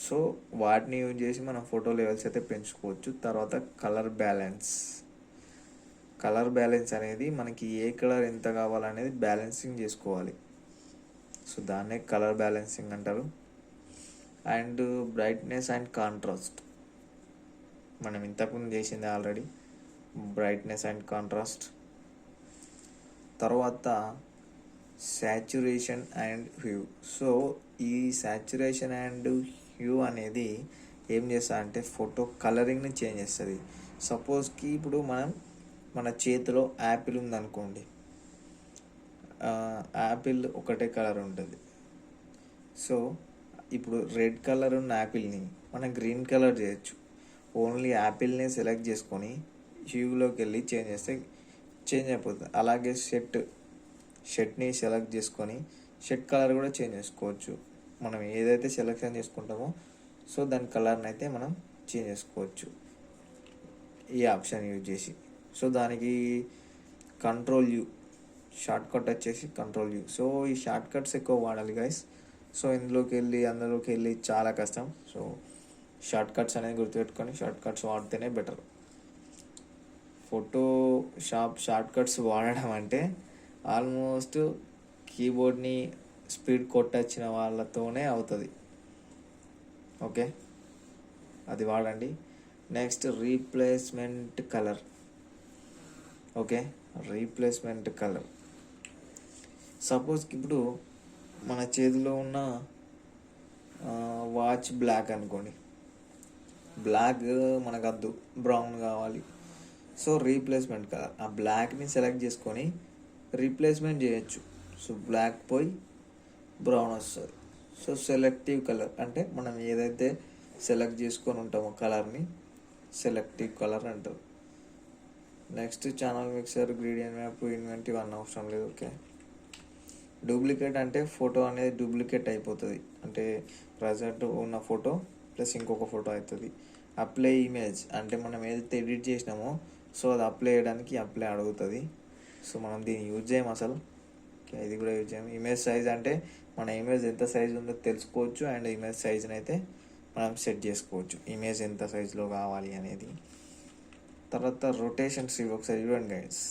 Speaker 1: So వాటిని యూజ్ చేసి మనం ఫోటో లెవెల్స్ అయితే పెంచుకోవచ్చు. తర్వాత కలర్ బ్యాలెన్స్. కలర్ బ్యాలెన్స్ అనేది మనకి ఏ కలర్ ఎంత కావాలనేది బ్యాలెన్సింగ్ చేసుకోవాలి. సో దాన్నే కలర్ బ్యాలెన్సింగ్ అంటారు. అండ్ బ్రైట్నెస్ అండ్ కాంట్రాస్ట్ మనం ఇంతకుముందు చేసింది ఆల్రెడీ, బ్రైట్నెస్ అండ్ కాంట్రాస్ట్. తర్వాత సాచురేషన్ అండ్ హ్యూ. సో ఈ సాచురేషన్ అండ్ హ్యూ అనేది ఏం చేస్తా అంటే ఫోటో కలరింగ్ని చేంజ్ చేస్తుంది. సపోజ్కి ఇప్పుడు మన చేతిలో యాపిల్ ఉందనుకోండి, యాపిల్ ఒకటే కలర్ ఉంటుంది. సో ఇప్పుడు రెడ్ కలర్ ఉన్న యాపిల్ని మనం గ్రీన్ కలర్ చేయొచ్చు. ఓన్లీ యాపిల్ని సెలెక్ట్ చేసుకొని హ్యూలోకి వెళ్ళి చేంజ్ చేస్తే చేంజ్ అయిపోతుంది. అలాగే షర్ట్ని సెలెక్ట్ చేసుకొని షర్ట్ కలర్ కూడా చేంజ్ చేసుకోవచ్చు. మనం ఏదైతే సెలెక్షన్ చేసుకుంటామో సో దాని కలర్ని అయితే మనం చేంజ్ చేసుకోవచ్చు ఈ ఆప్షన్ యూజ్ చేసి. సో దానికి Ctrl+U, షార్ట్ కట్ వచ్చేసి Ctrl+U. సో ఈ షార్ట్ కట్స్ ఎక్కువ వాడాలి గైస్. సో అందులోకి వెళ్ళి చాలా కష్టం. సో షార్ట్ కట్స్ అనేది గుర్తుపెట్టుకొని షార్ట్ కట్స్ వాడితేనే బెటర్. షార్ట్ కట్స్ వాడడం అంటే ఆల్మోస్ట్ కీబోర్డ్ని స్పీడ్ కొట్టొచ్చిన వాళ్ళతోనే అవుతుంది. ఓకే, అది వాడండి. Next replacement colour. Okay, replacement colour. సపోజ్కి ఇప్పుడు మన చేతిలో ఉన్న వాచ్ బ్లాక్ అనుకోండి, బ్లాక్ మనకు వద్దు, బ్రౌన్ కావాలి. సో రీప్లేస్మెంట్ కలర్, ఆ బ్లాక్ని సెలెక్ట్ చేసుకొని రీప్లేస్మెంట్ చేయొచ్చు. సో బ్లాక్ పోయి బ్రౌన్ వస్తుంది. సో సెలెక్టివ్ కలర్ అంటే మనం ఏదైతే సెలెక్ట్ చేసుకొని ఉంటామో కలర్ని సెలెక్టివ్ కలర్ అంటారు. Next channel mixer, gradient map, invent ఇవన్నీ అవసరం లేదు. ఓకే. డూప్లికేట్ అంటే ఫోటో అనేది డూప్లికేట్ అయిపోతుంది. అంటే ప్రజెంట్ ఉన్న ఫోటో ప్లస్ ఇంకొక ఫోటో అవుతుంది. అప్లై ఇమేజ్ అంటే మనం ఏదైతే ఎడిట్ చేసినామో సో అది అప్లై చేయడానికి అప్లై అడుగుతుంది. సో మనం దీన్ని యూజ్ చేయం అసలు. ఇది కూడా యూజ్ చేయం. ఇమేజ్ సైజ్ అంటే మన ఇమేజ్ ఎంత సైజ్ ఉందో తెలుసుకోవచ్చు అండ్ ఇమేజ్ సైజ్ని అయితే మనం సెట్ చేసుకోవచ్చు, ఇమేజ్ ఎంత సైజులో కావాలి అనేది. తర్వాత రొటేషన్స్ ఇవి ఒకసారి చూడండి గైస్.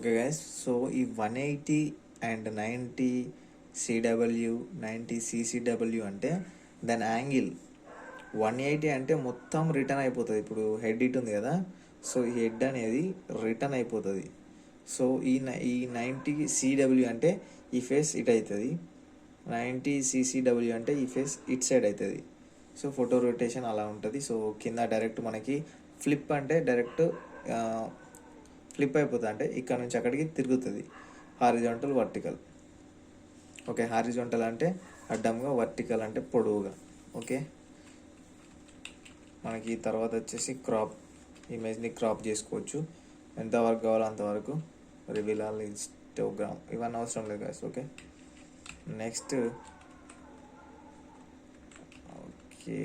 Speaker 1: ఓకే గైస్, సో ఈ 180 అండ్ 90 సిడబ్ల్యూ 90 సిసిడబ్ల్యూ అంటే దాని యాంగిల్. 180 అంటే మొత్తం రిటర్న్ అయిపోతుంది. ఇప్పుడు హెడ్ ఇట్ ఉంది కదా, సో ఈ హెడ్ అనేది రిటర్న్ అయిపోతుంది. సో ఈ 90 సిడబ్ల్యూ అంటే ఈ ఫేస్ ఇట్ అవుతుంది, 90 సిసిడబ్ల్యూ అంటే ఈ ఫేస్ ఇట్ సైడ్ అవుతుంది. సో ఫోటో రొటేషన్ అలా ఉంటుంది. సో కింద డైరెక్ట్ మనకి ఫ్లిప్ అంటే డైరెక్ట్ ఫ్లిప్ అయిపోతుంది, అంటే ఇక్కడ నుంచి అక్కడికి తిరుగుతుంది. Horizontal, vertical. ఓకే, హారిజాంటల్ అంటే అడ్డంగా, వర్టికల్ అంటే పొడవుగా. ఓకే, మనకి తర్వాత వచ్చేసి క్రాప్, ఇమేజ్ని క్రాప్ చేసుకోవచ్చు. ఎంతవరకు కావాలో అంతవరకు. రివీల్ ఆల్, హిస్టోగ్రామ్ ఇవన్నీ అవసరం లేదు guys. Okay, next okay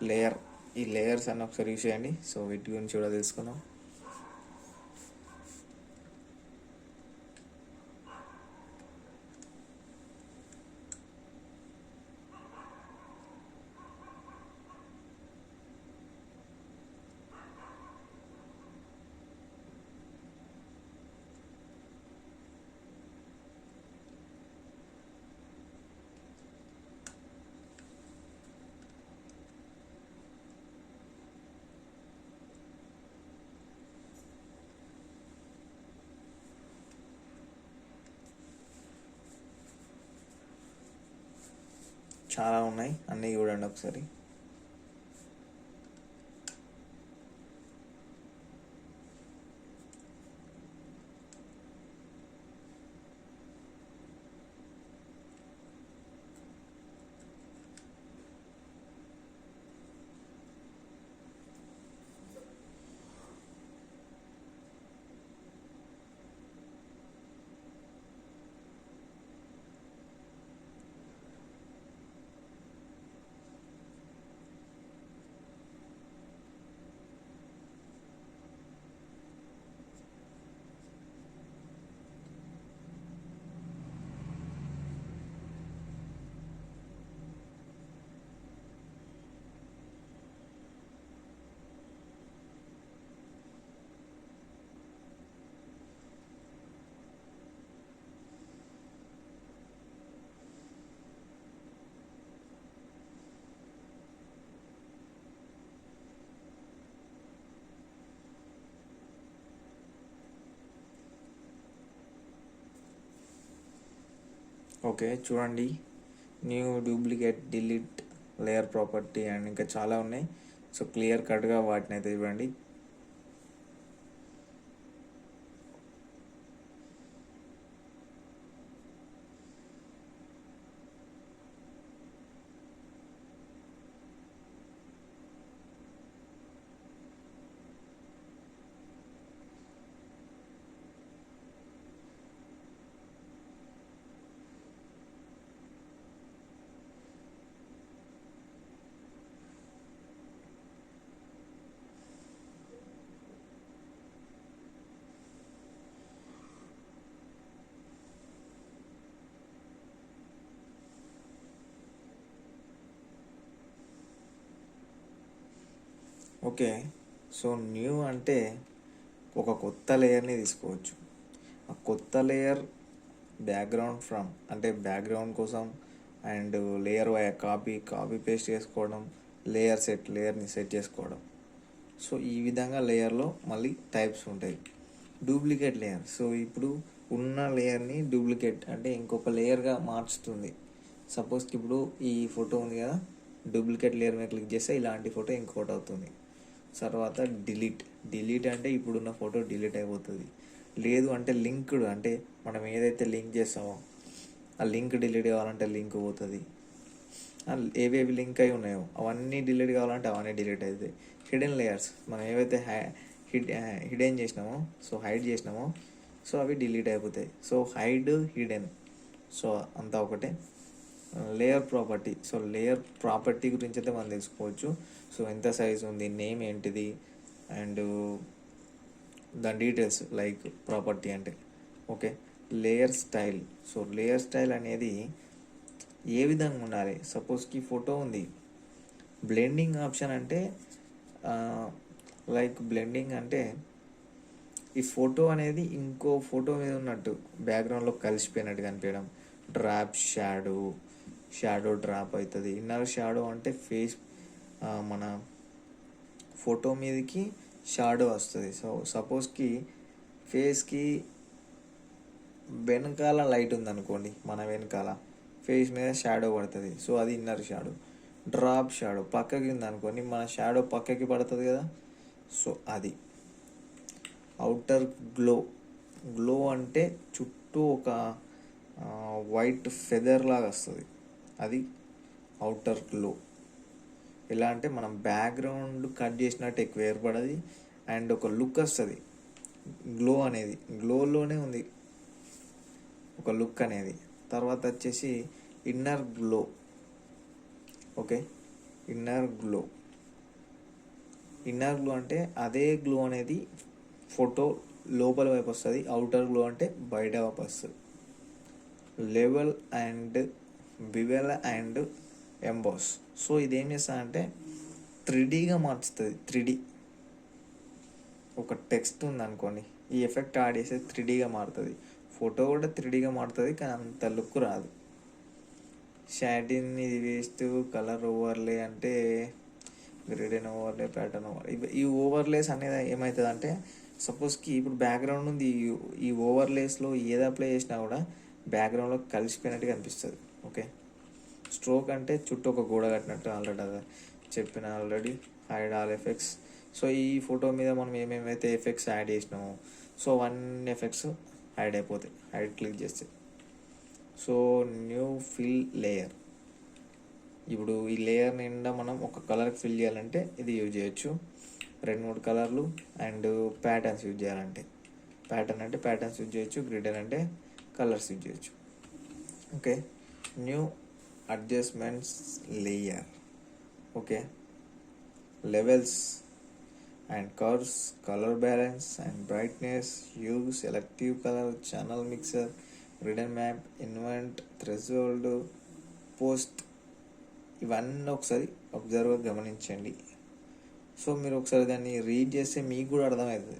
Speaker 1: layer. ఈ లేయర్స్ అన్న ఒకసారి యూస్ చేయండి. సో వీటి గురించి కూడా తెలుసుకుందాం. చాలా ఉన్నాయి, అన్నీ చూడండి ఒకసారి. ఓకే చూడండి, new, duplicate, delete, layer property and ఇంకా చాలా ఉన్నాయి. సో క్లియర్ కట్గా వాటిని అయితే చూడండి. ఓకే, సో న్యూ అంటే ఒక కొత్త లేయర్ని తీసుకోవచ్చు. ఆ కొత్త లేయర్ బ్యాక్గ్రౌండ్ ఫ్రమ్ అంటే బ్యాక్గ్రౌండ్ కోసం, అండ్ లేయర్ కాపీ పేస్ట్ చేసుకోవడం, లేయర్ని సెట్ చేసుకోవడం. సో ఈ విధంగా లేయర్లో మళ్ళీ టైప్స్ ఉంటాయి. డూప్లికేట్ లేయర్, సో ఇప్పుడు ఉన్న లేయర్ని డూప్లికేట్ అంటే ఇంకొక లేయర్గా మార్చుతుంది. సపోజ్కి ఇప్పుడు ఈ ఫోటో ఉంది కదా, డూప్లికేట్ లేయర్ మీద క్లిక్ చేస్తే ఇలాంటి ఫోటో ఇంకోటి అవుతుంది. తర్వాత డిలీట్ అంటే ఇప్పుడున్న ఫోటో డిలీట్ అయిపోతుంది. లేదు అంటే లింక్డ్ అంటే మనం ఏదైతే లింక్ చేస్తామో ఆ లింక్ డిలీట్ కావాలంటే లింక్ పోతుంది. ఏవేవి లింక్ అయి ఉన్నాయో అవన్నీ డిలీట్ కావాలంటే అవన్నీ డిలీట్ అవుతాయి. హిడెన్ లేయర్స్, మనం ఏవైతే హిడెన్ చేసినామో, సో హైడ్ చేసినామో, సో అవి డిలీట్ అయిపోతాయి. సో హిడెన్, సో అంతా ఒకటే. Layer property, so layer property గురించి అయితే మనం తెలుసుకోవచ్చు. సో ఎంత సైజ్ ఉంది, నేమ్ ఏంటిది, అండ్ దాని డీటెయిల్స్ లైక్ ప్రాపర్టీ అంటే. Okay, layer style, so layer style అనేది ఏ విధంగా ఉండాలి. సపోజ్కి ఫోటో ఉంది, బ్లెండింగ్ ఆప్షన్ అంటే లైక్ బ్లెండింగ్ అంటే ఈ ఫోటో అనేది ఇంకో ఫోటో మీద ఉన్నట్టు బ్యాక్గ్రౌండ్లో కలిసిపోయినట్టు కనిపించడం. డ్రాప్ షాడో డ్రాప్ అవుతుంది. ఇన్నర్ షాడో అంటే ఫేస్ మన ఫోటో మీదకి షాడో వస్తుంది. సో సపోజ్కి ఫేస్కి వెనకాల లైట్ ఉందనుకోండి, మన వెనకాల ఫేస్ మీద షాడో పడుతుంది. సో అది ఇన్నర్ షాడో. డ్రాప్ షాడో పక్కకి ఉందనుకోండి, మన షాడో పక్కకి పడుతుంది కదా. సో అది అవుటర్ గ్లో అంటే చుట్టూ ఒక వైట్ ఫెదర్ లాగా వస్తుంది, అది అవుటర్ గ్లో. ఎలా అంటే మనం బ్యాక్గ్రౌండ్ కట్ చేసినట్టు ఎక్కువ ఏర్పడది అండ్ ఒక లుక్ వస్తుంది. గ్లో అనేది గ్లోలోనే ఉంది ఒక లుక్ అనేది. తర్వాత వచ్చేసి inner glow. Okay, inner glow అంటే అదే గ్లో అనేది ఫోటో లోపల వైపు వస్తుంది. అవుటర్ గ్లో అంటే బయట వైపు వస్తుంది. Level and bevel and emboss. So ఇదేం చేస్తా అంటే 3Dగా మార్చుతుంది. 3D ఒక టెక్స్ట్ ఉంది అనుకోండి, ఈ ఎఫెక్ట్ యాడ్ చేస్తే 3Dగా మారుతుంది. ఫోటో కూడా 3Dగా మారుతుంది, కానీ అంత లుక్ రాదు. షాటిన్ ఇది వేస్ట్. కలర్ ఓవర్లే అంటే గ్రేడియన్ ఓవర్లే, ప్యాటర్న్ ఓవర్. ఈ ఓవర్లేస్ అనేది ఏమవుతుంది అంటే, సపోజ్కి ఇప్పుడు బ్యాక్గ్రౌండ్ ఉంది, ఈ ఓవర్లేస్లో ఏది అప్లై చేసినా కూడా బ్యాక్గ్రౌండ్లో కలిసిపోయినట్టుగా అనిపిస్తుంది. ఓకే, స్ట్రోక్ అంటే చుట్టూ ఒక గోడ కట్టినట్టు already hide all effects. So ఈ ఫోటో మీద మనం ఏమేమైతే ఎఫెక్ట్స్ యాడ్ చేసినామో, సో 1 ఎఫెక్ట్స్ హైడ్ అయిపోతాయి హైడ్ క్లిక్ చేస్తే. So new fill layer. ఇప్పుడు ఈ లేయర్ నిండా మనం ఒక కలర్కి ఫిల్ చేయాలంటే ఇది యూజ్ చేయొచ్చు. 2-3 కలర్లు. అండ్ ప్యాటర్న్స్ యూజ్ చేయాలంటే ప్యాటర్న్స్ యూజ్ చేయొచ్చు. గ్రిడర్ అంటే కలర్స్ యూజ్ చేయొచ్చు. Okay, new adjustments layer. Okay, levels and curves, colour balance and brightness, hue, selective colour, channel mixer, gradient map, invent, threshold, post. ఇవన్నీ ఒకసారి అబ్జర్వ్గా గమనించండి. So మీరు ఒకసారి దాన్ని రీడ్ చేస్తే మీకు కూడా అర్థమవుతుంది.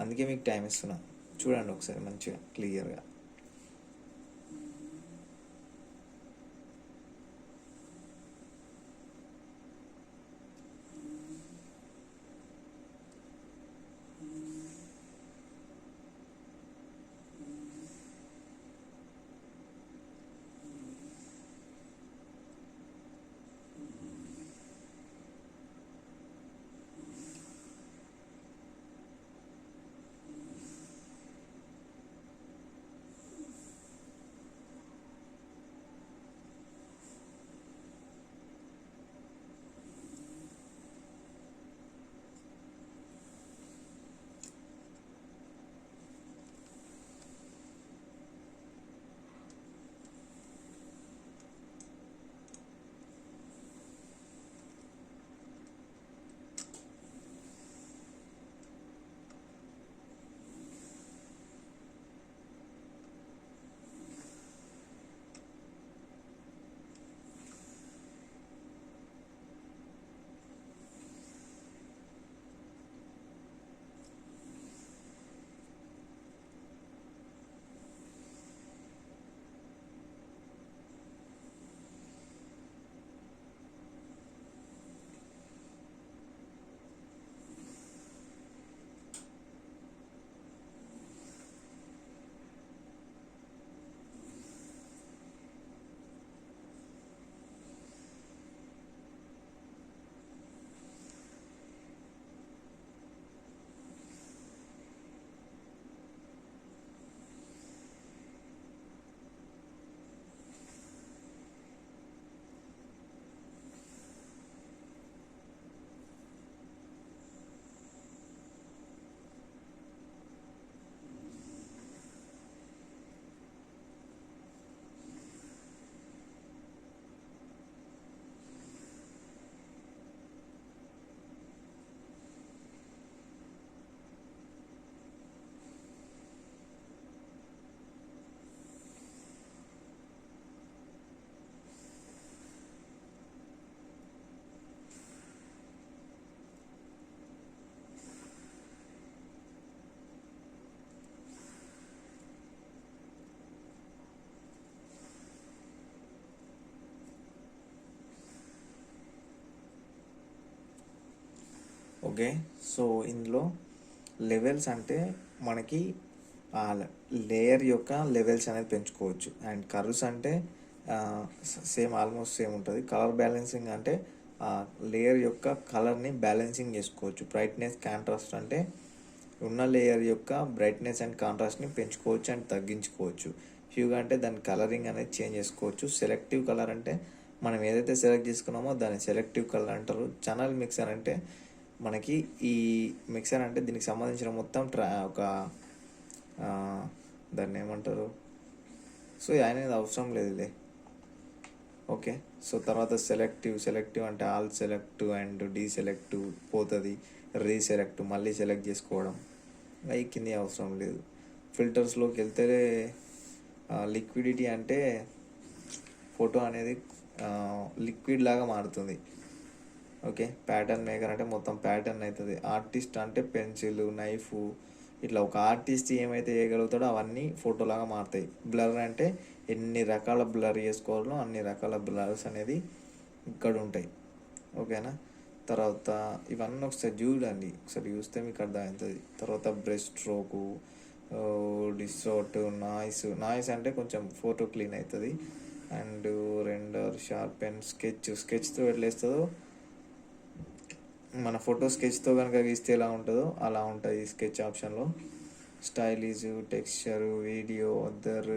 Speaker 1: అందుకే మీకు టైం ఇస్తున్నా, చూడండి ఒకసారి మంచిగా క్లియర్గా. ఓకే. సో ఇందులో లెవెల్స్ అంటే మనకి ఆ లేయర్ యొక్క లెవెల్స్ అనేది పెంచుకోవచ్చు. అండ్ కర్వ్స్ అంటే సేమ్ ఆల్మోస్ట్ సేమ్ ఉంటుంది. కలర్ బ్యాలెన్సింగ్ అంటే ఆ లేయర్ యొక్క కలర్ని బ్యాలెన్సింగ్ చేసుకోవచ్చు. బ్రైట్నెస్ కాంట్రాస్ట్ అంటే ఉన్న లేయర్ యొక్క బ్రైట్నెస్ అండ్ కాంట్రాస్ట్ని పెంచుకోవచ్చు అండ్ తగ్గించుకోవచ్చు. హ్యూగా అంటే దాని కలరింగ్ అనేది చేంజ్ చేసుకోవచ్చు. సెలెక్టివ్ కలర్ అంటే మనం ఏదైతే సెలెక్ట్ చేసుకున్నామో దాన్ని సెలెక్టివ్ కలర్ అంటారు. ఛానల్ మిక్సర్ అంటే మనకి ఈ మిక్సర్ అంటే దీనికి సంబంధించిన మొత్తం దాన్ని ఏమంటారు, సో అనేది అవసరం లేదులే. ఓకే. సో తర్వాత సెలెక్టివ్ అంటే ఆల్ సెలెక్ట్ అండ్ డీసెలెక్టివ్ పోతుంది, రీసెలెక్ట్ మళ్ళీ సెలెక్ట్ చేసుకోవడం, అవి కింద అవసరం లేదు. ఫిల్టర్స్లోకి వెళ్తే లిక్విడిటీ అంటే ఫోటో అనేది లిక్విడ్ లాగా మారుతుంది. ఓకే. ప్యాటర్న్ మేకర్ అంటే మొత్తం ప్యాటర్న్ అవుతుంది. ఆర్టిస్ట్ అంటే పెన్సిల్, నైఫ్, ఇట్లా ఒక ఆర్టిస్ట్ ఏమైతే చేయగలుగుతాడో అవన్నీ ఫోటోలాగా మారుతాయి. బ్లర్ అంటే ఎన్ని రకాల బ్లర్ చేసుకోవాలో అన్ని రకాల బ్లర్స్ అనేది ఇక్కడ ఉంటాయి. ఓకేనా. తర్వాత ఇవన్నీ ఒకసారి చూడండి, ఒకసారి చూస్తే మీకు అర్థమవుతుంది. తర్వాత బ్రష్ స్ట్రోకు, డిస్టోర్ట్, నాయిస్ అంటే కొంచెం ఫోటో క్లీన్ అవుతుంది. అండ్ రెండర్, షార్పెన్, స్కెచ్తో ఎట్లా వేస్తుందో మన ఫోటో స్కెచ్తో కనుక గీస్తే ఎలా ఉంటుందో అలా ఉంటుంది ఈ స్కెచ్ ఆప్షన్లో. Stylish, texture, video, other,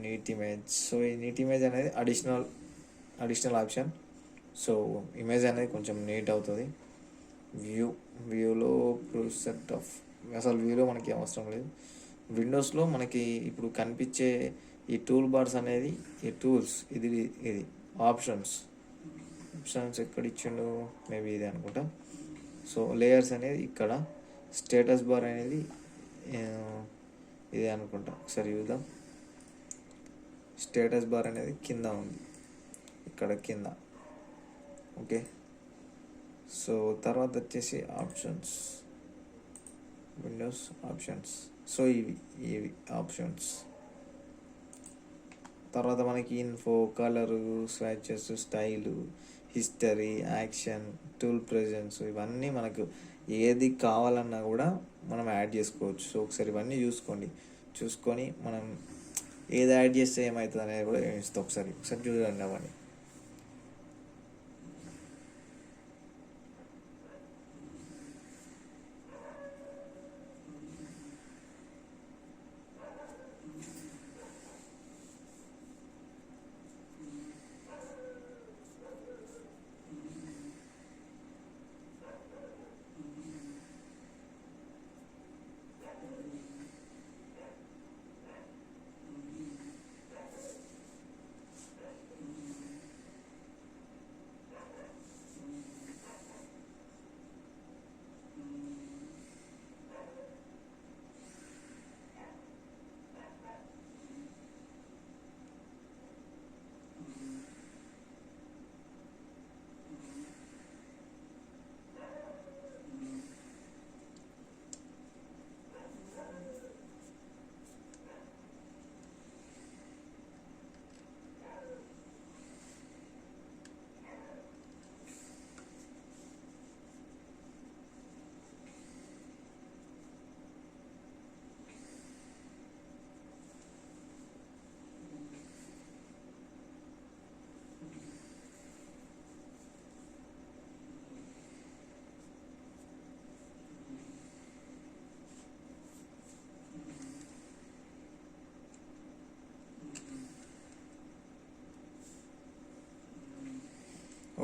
Speaker 1: neat image. So ఈ నీట్ ఇమేజ్ అనేది అడిషనల్ ఆప్షన్. సో ఇమేజ్ అనేది కొంచెం నీట్ అవుతుంది. వ్యూలో సెట్ ఆఫ్, అసలు వ్యూలో మనకి అవసరం లేదు. విండోస్లో మనకి ఇప్పుడు కనిపించే ఈ టూల్ బార్స్ అనేది ఈ టూల్స్, ఇది ఆప్షన్స్ ఎక్కడ ఇచ్చిండు, మేబీ ఇది అనుకుంటా. సో లేయర్స్ అనేది ఇక్కడ, స్టేటస్ బార్ అనేది ఇదే అనుకుంటా, ఒకసారి చూద్దాం. స్టేటస్ బార్ అనేది కింద ఉంది, ఇక్కడ కింద. ఓకే. సో తర్వాత వచ్చేసి ఆప్షన్స్, విండోస్ ఆప్షన్స్. సో ఇవి ఆప్షన్స్. తర్వాత మనకి info, colour, swatches, style, history, action, tool presence, ఇవన్నీ మనకు ఏది కావాలన్నా కూడా మనం యాడ్ చేసుకోవచ్చు. సో ఒకసారి ఇవన్నీ చూసుకొని మనం ఏది యాడ్ చేస్తే ఏమవుతుంది అనేది కూడా ఇస్తాం. ఒకసారి చూడండి అవన్నీ.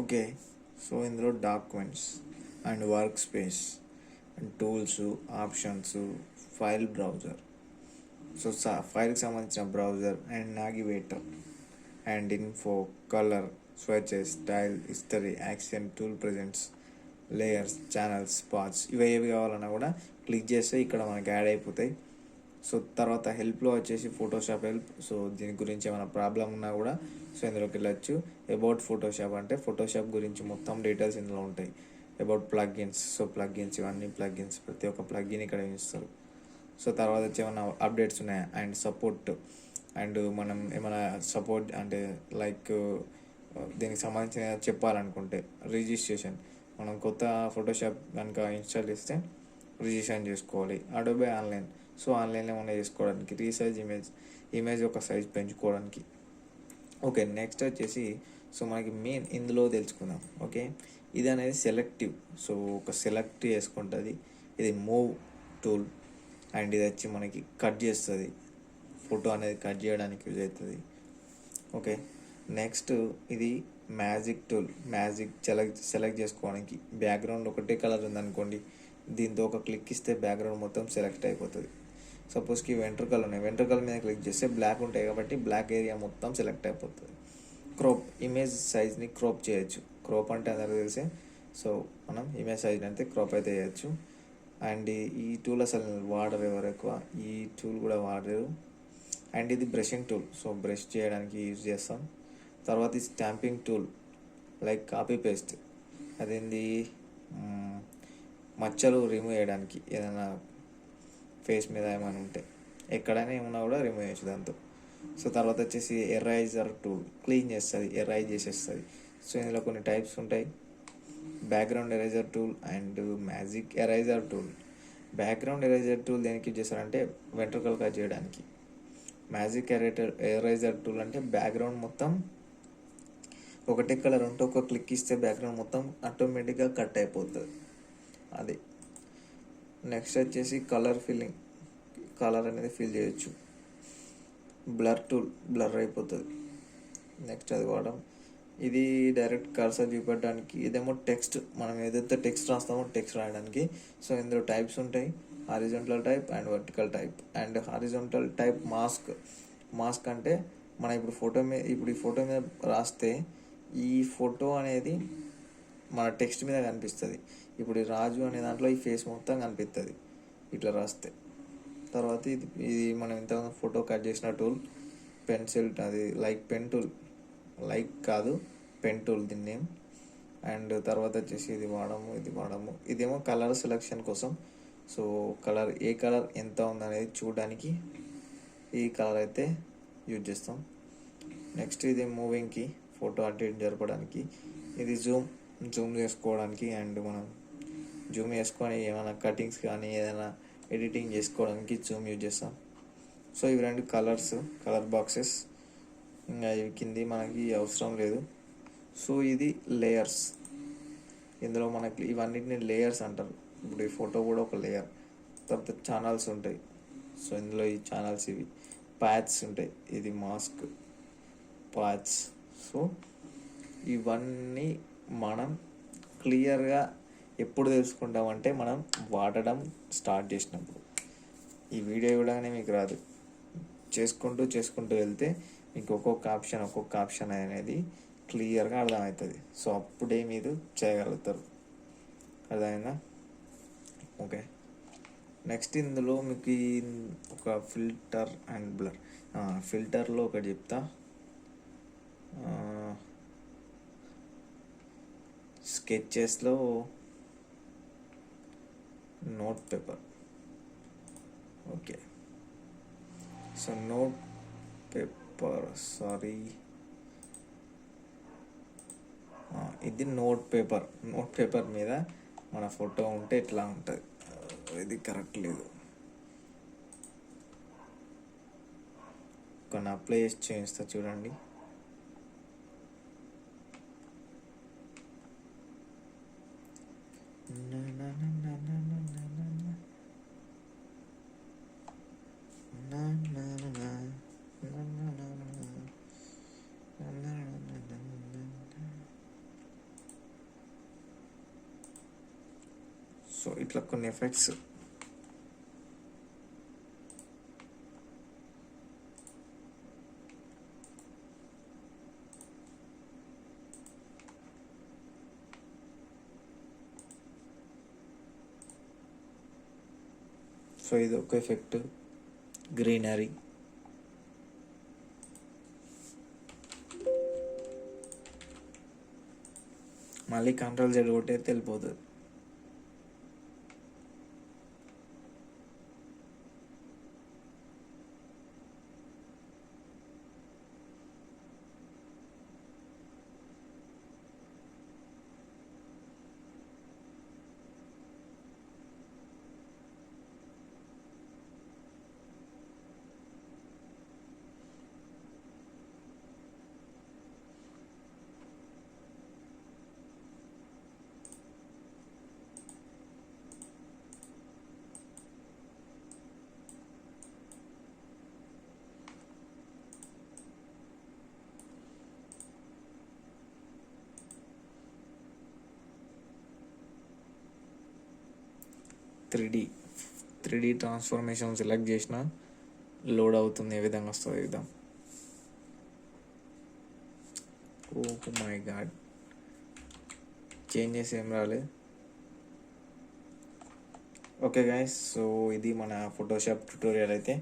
Speaker 1: ఓకే. సో ఇందులో documents and work space and tools, options, file browser. So ఫైల్కి సంబంధించిన browser and navigator and info, colour, switches, style, history, action, tool presents, layers, channels, paths, ఇవి ఏవి కావాలన్నా కూడా క్లిక్ చేస్తే ఇక్కడ మనకి యాడ్ అయిపోతాయి. సో తర్వాత హెల్ప్లో వచ్చేసి ఫోటోషాప్ హెల్ప్. సో దీని గురించి ఏమైనా ప్రాబ్లం ఉన్నా కూడా సో ఇందులోకి వెళ్ళచ్చు. అబౌట్ ఫోటోషాప్ అంటే ఫోటోషాప్ గురించి మొత్తం డీటెయిల్స్ ఇందులో ఉంటాయి. అబౌట్ ప్లగ్గిన్స్, సో ప్లగ్గిన్స్, ఇవన్నీ ప్లగ్గిన్స్, ప్రతి ఒక్క ప్లగ్గిన్ ఇక్కడ ఇస్తారు. సో తర్వాత వచ్చి ఏమైనా అప్డేట్స్ ఉన్నాయా అండ్ సపోర్ట్, అండ్ మనం ఏమైనా సపోర్ట్ అంటే లైక్ దీనికి సంబంధించిన చెప్పాలనుకుంటే రిజిస్ట్రేషన్. మనం కొత్త ఫోటోషాప్ కనుక ఇన్స్టాల్ చేస్తే రిజిస్ట్రేషన్ చేసుకోవాలి. అడోబే ఆన్లైన్, సో ఆన్లైన్లో మనం చేసుకోవడానికి రీసైజ్ ఇమేజ్ ఒక సైజ్ పెంచుకోవడానికి. ఓకే, నెక్స్ట్ వచ్చేసి సో మనకి మెయిన్ ఇందులో తెలుసుకుందాం. ఓకే, ఇది అనేది సెలెక్టివ్, సో ఒక సెలెక్ట్ చేసుకుంటుంది. ఇది మూవ్ టూల్, అండ్ ఇది వచ్చి మనకి కట్ చేస్తుంది, ఫోటో అనేది కట్ చేయడానికి యూజ్ అవుతుంది. ఓకే, నెక్స్ట్ ఇది మ్యాజిక్ టూల్, మ్యాజిక్ సెలెక్ట్ చేసుకోవడానికి. బ్యాక్గ్రౌండ్ ఒకటే కలర్ ఉందనుకోండి, దీంతో ఒక క్లిక్ ఇస్తే బ్యాక్గ్రౌండ్ మొత్తం సెలెక్ట్ అయిపోతుంది. సపోజ్కి వెంట్రుకలు ఉన్నాయి, వెంట్రుకల మీద క్లిక్ చేస్తే బ్లాక్ ఉంటాయి కాబట్టి బ్లాక్ ఏరియా మొత్తం సెలెక్ట్ అయిపోతుంది. క్రోప్, ఇమేజ్ సైజ్ని క్రోప్ చేయొచ్చు. క్రోప్ అంటే అందరికీ తెలిసే, సో మనం ఇమేజ్ సైజ్ అయితే క్రాప్ అయితే చేయొచ్చు. అండ్ ఈ టూల్ అసలు వాడరు ఎవరు ఎక్కువ, ఈ టూల్ కూడా వాడరు. అండ్ ఇది బ్రషింగ్ టూల్, సో బ్రష్ చేయడానికి యూజ్ చేస్తాం. తర్వాత ఈ stamping tool, like copy paste, అదేంది మచ్చలు రిమూవ్ చేయడానికి, ఏదైనా ఫేస్ మీద ఏమైనా ఉంటే ఎక్కడైనా ఏమన్నా కూడా రిమూవ్ చేయొచ్చు దాంతో. సో తర్వాత వచ్చేసి ఎరైజర్ టూల్, క్లీన్ చేస్తుంది, ఎరైజ్ చేసేస్తుంది. సో ఇందులో కొన్ని టైప్స్ ఉంటాయి, background eraser tool and magic eraser tool. Background eraser tool దేనికి యూజ్ చేస్తారంటే వెంట్రుకలు కట్ చేయడానికి. మ్యాజిక్ ఎరైజర్ టూల్ అంటే బ్యాక్గ్రౌండ్ మొత్తం ఒకటే కలర్ ఉంటే ఒక క్లిక్ ఇస్తే బ్యాక్గ్రౌండ్ మొత్తం ఆటోమేటిక్గా కట్ అయిపోతుంది అది. నెక్స్ట్ వచ్చేసి కలర్ ఫిల్లింగ్, కలర్ అనేది ఫిల్ చేయొచ్చు. బ్లర్ టూల్, బ్లర్ అయిపోతుంది. నెక్స్ట్ అది వాడడం, ఇది డైరెక్ట్ కర్సర్ చూపెట్టడానికి. ఇదేమో టెక్స్ట్, మనం ఏదైతే టెక్స్ట్ రాస్తామో టెక్స్ట్ రాయడానికి. సో ఇందులో టైప్స్ ఉంటాయి, horizontal type and vertical type. And horizontal type mask అంటే మనం ఇప్పుడు ఈ ఫోటో మీద రాస్తే ఈ ఫోటో అనేది మన టెక్స్ట్ మీద కనిపిస్తుంది. ఇప్పుడు ఈ రాజు అనే దాంట్లో ఈ ఫేస్ మొత్తం కనిపిస్తుంది ఇట్లా రాస్తే. తర్వాత ఇది మనం ఇంత ఫోటో కట్ చేసిన టూల్, పెన్సిల్, అది లైక్ పెన్ టూల్, లైక్ కాదు పెన్ టూల్ దీని నేమ్. అండ్ తర్వాత వచ్చేసి ఇది వాడము, ఇదేమో కలర్ సెలెక్షన్ కోసం. సో ఏ కలర్ ఎంత ఉందనేది చూడడానికి ఈ కలర్ అయితే యూజ్ చేస్తాం. నెక్స్ట్ ఇది మూవింగ్కి, ఫోటో అటు ఇటు జరపడానికి. ఇది జూమ్ చేసుకోవడానికి, అండ్ మనం జూమ్ చేసుకొని ఏమైనా కటింగ్స్ కానీ ఏదైనా ఎడిటింగ్ చేసుకోవడానికి జూమ్ యూజ్ చేస్తాం. సో ఇవి రెండు కలర్ బాక్సెస్, ఇంకా ఇవి కింది మనకి అవసరం లేదు. సో ఇది లేయర్స్, ఇందులో మనకి ఇవన్నిటిని లేయర్స్ అంటారు. ఇప్పుడు ఈ ఫోటో కూడా ఒక లేయర్. తర్వాత ఛానల్స్ ఉంటాయి, సో ఇందులో ఈ ఛానల్స్ ఇవి ప్యాచ్ ఉంటాయి, ఇది మాస్క్ ప్యాచ్. సో ఇవన్నీ మనం క్లియర్గా ఎప్పుడు తెలుసుకుంటామంటే మనం వాడడం స్టార్ట్ చేసినప్పుడు. ఈ వీడియో కూడా మీకు రాదు, చేసుకుంటూ వెళ్తే మీకు ఒక్కొక్క ఆప్షన్ అనేది క్లియర్గా అర్థమవుతుంది. సో అప్పుడే మీరు చేయగలుగుతారు, అర్థమైందా? ఓకే, నెక్స్ట్ ఇందులో మీకు ఒక ఫిల్టర్ అండ్ బ్లర్. ఫిల్టర్లో ఒకటి చెప్తా, స్కెచెస్లో note paper. Okay, so note paper, ఇది నోట్ పేపర్ మీద మన ఫోటో ఉంటే ఇట్లా ఉంటుంది. ఇది కరెక్ట్ లేదు, కొన్ని అప్లై చేసి చేయిస్తా చూడండి. సో ఇట్లా కొన్ని ఎఫెక్ట్స్, సో ఇది ఒక ఎఫెక్ట్, గ్రీనరీ. మళ్ళీ Ctrl+Z కొట్టే తెలిపోతుంది. త్రీ డీ ట్రాన్స్ఫర్మేషన్ సెలెక్ట్ చేసిన లోడ్ అవుతుంది. ఏ విధంగా వస్తుంది చూద్దాం. ఓ మై గాడ్, చేంజెస్ ఏం రాలేదు. ఓకే గైస్, సో ఇది మన ఫోటోషాప్ ట్యూటోరియల్ అయితే.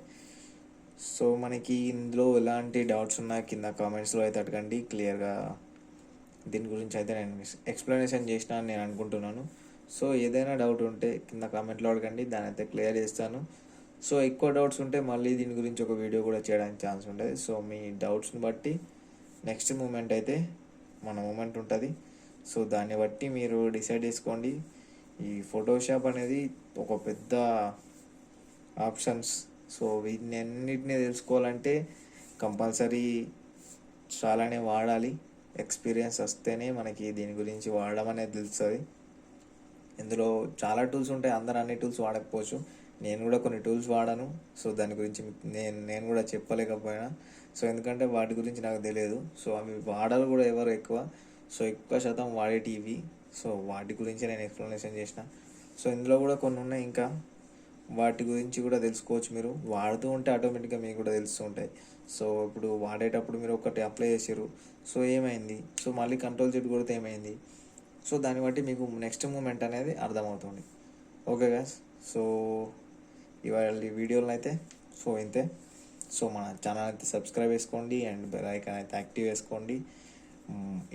Speaker 1: సో మనకి ఇందులో ఎలాంటి డౌట్స్ ఉన్నా కింద కామెంట్స్లో అయితే అడగండి. క్లియర్గా దీని గురించి అయితే నేను ఎక్స్ప్లెనేషన్ చేసిన అని నేను అనుకుంటున్నాను. సో ఏదైనా డౌట్ ఉంటే కింద కామెంట్లో అడగండి, దాని అయితే క్లియర్ చేస్తాను. సో ఎక్కువ డౌట్స్ ఉంటే మళ్ళీ దీని గురించి ఒక వీడియో కూడా చేయడానికి ఛాన్స్ ఉంటుంది. సో మీ డౌట్స్ని బట్టి నెక్స్ట్ మూమెంట్ అయితే మన మూమెంట్ ఉంటుంది. సో దాన్ని బట్టి మీరు డిసైడ్ చేసుకోండి. ఈ ఫోటోషాప్ అనేది ఒక పెద్ద ఆప్షన్స్. సో వీటిని అన్నిటినీ తెలుసుకోవాలంటే కంపల్సరీ చాలానే వాడాలి. ఎక్స్పీరియన్స్ వస్తేనే మనకి దీని గురించి వాడడం అనేది తెలుస్తుంది. ఇందులో చాలా టూల్స్ ఉంటాయి, అందరు అన్ని టూల్స్ వాడకపోవచ్చు. నేను కూడా కొన్ని టూల్స్ వాడాను. సో దాని గురించి నేను కూడా చెప్పలేకపోయినా. సో ఎందుకంటే వాటి గురించి నాకు తెలియదు. సో అవి వాడాలి కూడా ఎవరు ఎక్కువ. సో ఎక్కువ శాతం వాడేటివి. సో వాటి గురించి నేను ఎక్స్ప్లెనేషన్ చేసిన. సో ఇందులో కూడా కొన్ని ఉన్నాయి, ఇంకా వాటి గురించి కూడా తెలుసుకోవచ్చు. మీరు వాడుతూ ఉంటే ఆటోమేటిక్గా మీకు కూడా తెలుస్తూ ఉంటాయి. సో ఇప్పుడు వాడేటప్పుడు మీరు ఒకటి అప్లై చేసారు, సో ఏమైంది, సో మళ్ళీ కంట్రోల్ Z కొడితే ఏమైంది, సో దాన్ని బట్టి మీకు నెక్స్ట్ మూమెంట్ అనేది అర్థమవుతుంది. ఓకే గాయ్స్, సో ఇవాళ వీడియోలో అయితే సో ఇంతే. సో మన ఛానల్ అయితే సబ్స్క్రైబ్ చేసుకోండి అండ్ బెల్ ఐకాన్ అయితే యాక్టివ్ చేసుకోండి.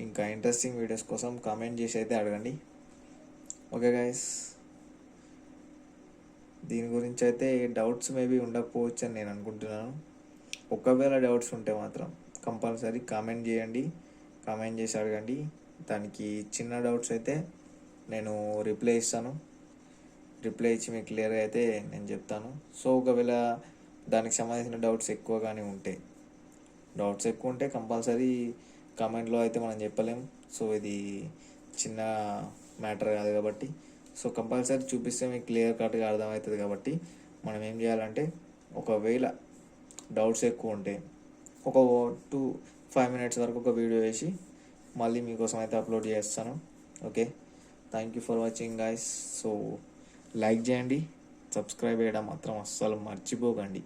Speaker 1: ఇంకా ఇంట్రెస్టింగ్ వీడియోస్ కోసం కామెంట్ చేసి అయితే అడగండి. ఓకే గాయ్స్, దీని గురించి అయితే డౌట్స్ మేబీ ఉండకపోవచ్చు అని నేను అనుకుంటున్నాను. ఒకవేళ డౌట్స్ ఉంటే మాత్రం కంపల్సరీ కామెంట్ చేయండి, కామెంట్ చేసి అడగండి. దానికి చిన్న డౌట్స్ అయితే నేను రిప్లై ఇస్తాను. రిప్లై ఇచ్చి మీకు క్లియర్గా అయితే నేను చెప్తాను. సో ఒకవేళ దానికి సంబంధించిన డౌట్స్ ఎక్కువగానే ఉంటాయి, డౌట్స్ ఎక్కువ ఉంటే కంపల్సరీ కామెంట్లో అయితే మనం చెప్పలేం. సో ఇది చిన్న మ్యాటర్ కాదు కాబట్టి సో కంపల్సరీ చూపిస్తే మీకు క్లియర్ కట్గా అర్థమవుతుంది. కాబట్టి మనం ఏం చేయాలంటే ఒకవేళ డౌట్స్ ఎక్కువ ఉంటే ఒక 2-5 minutes వరకు ఒక వీడియో వేసి మళ్ళీ మీకోసం అయితే అప్లోడ్ చేస్తాను. Okay, thank you for watching guys. So like చేయండి, సబ్స్క్రైబ్ చేయడం మాత్రం అస్సలు మర్చిపోకండి.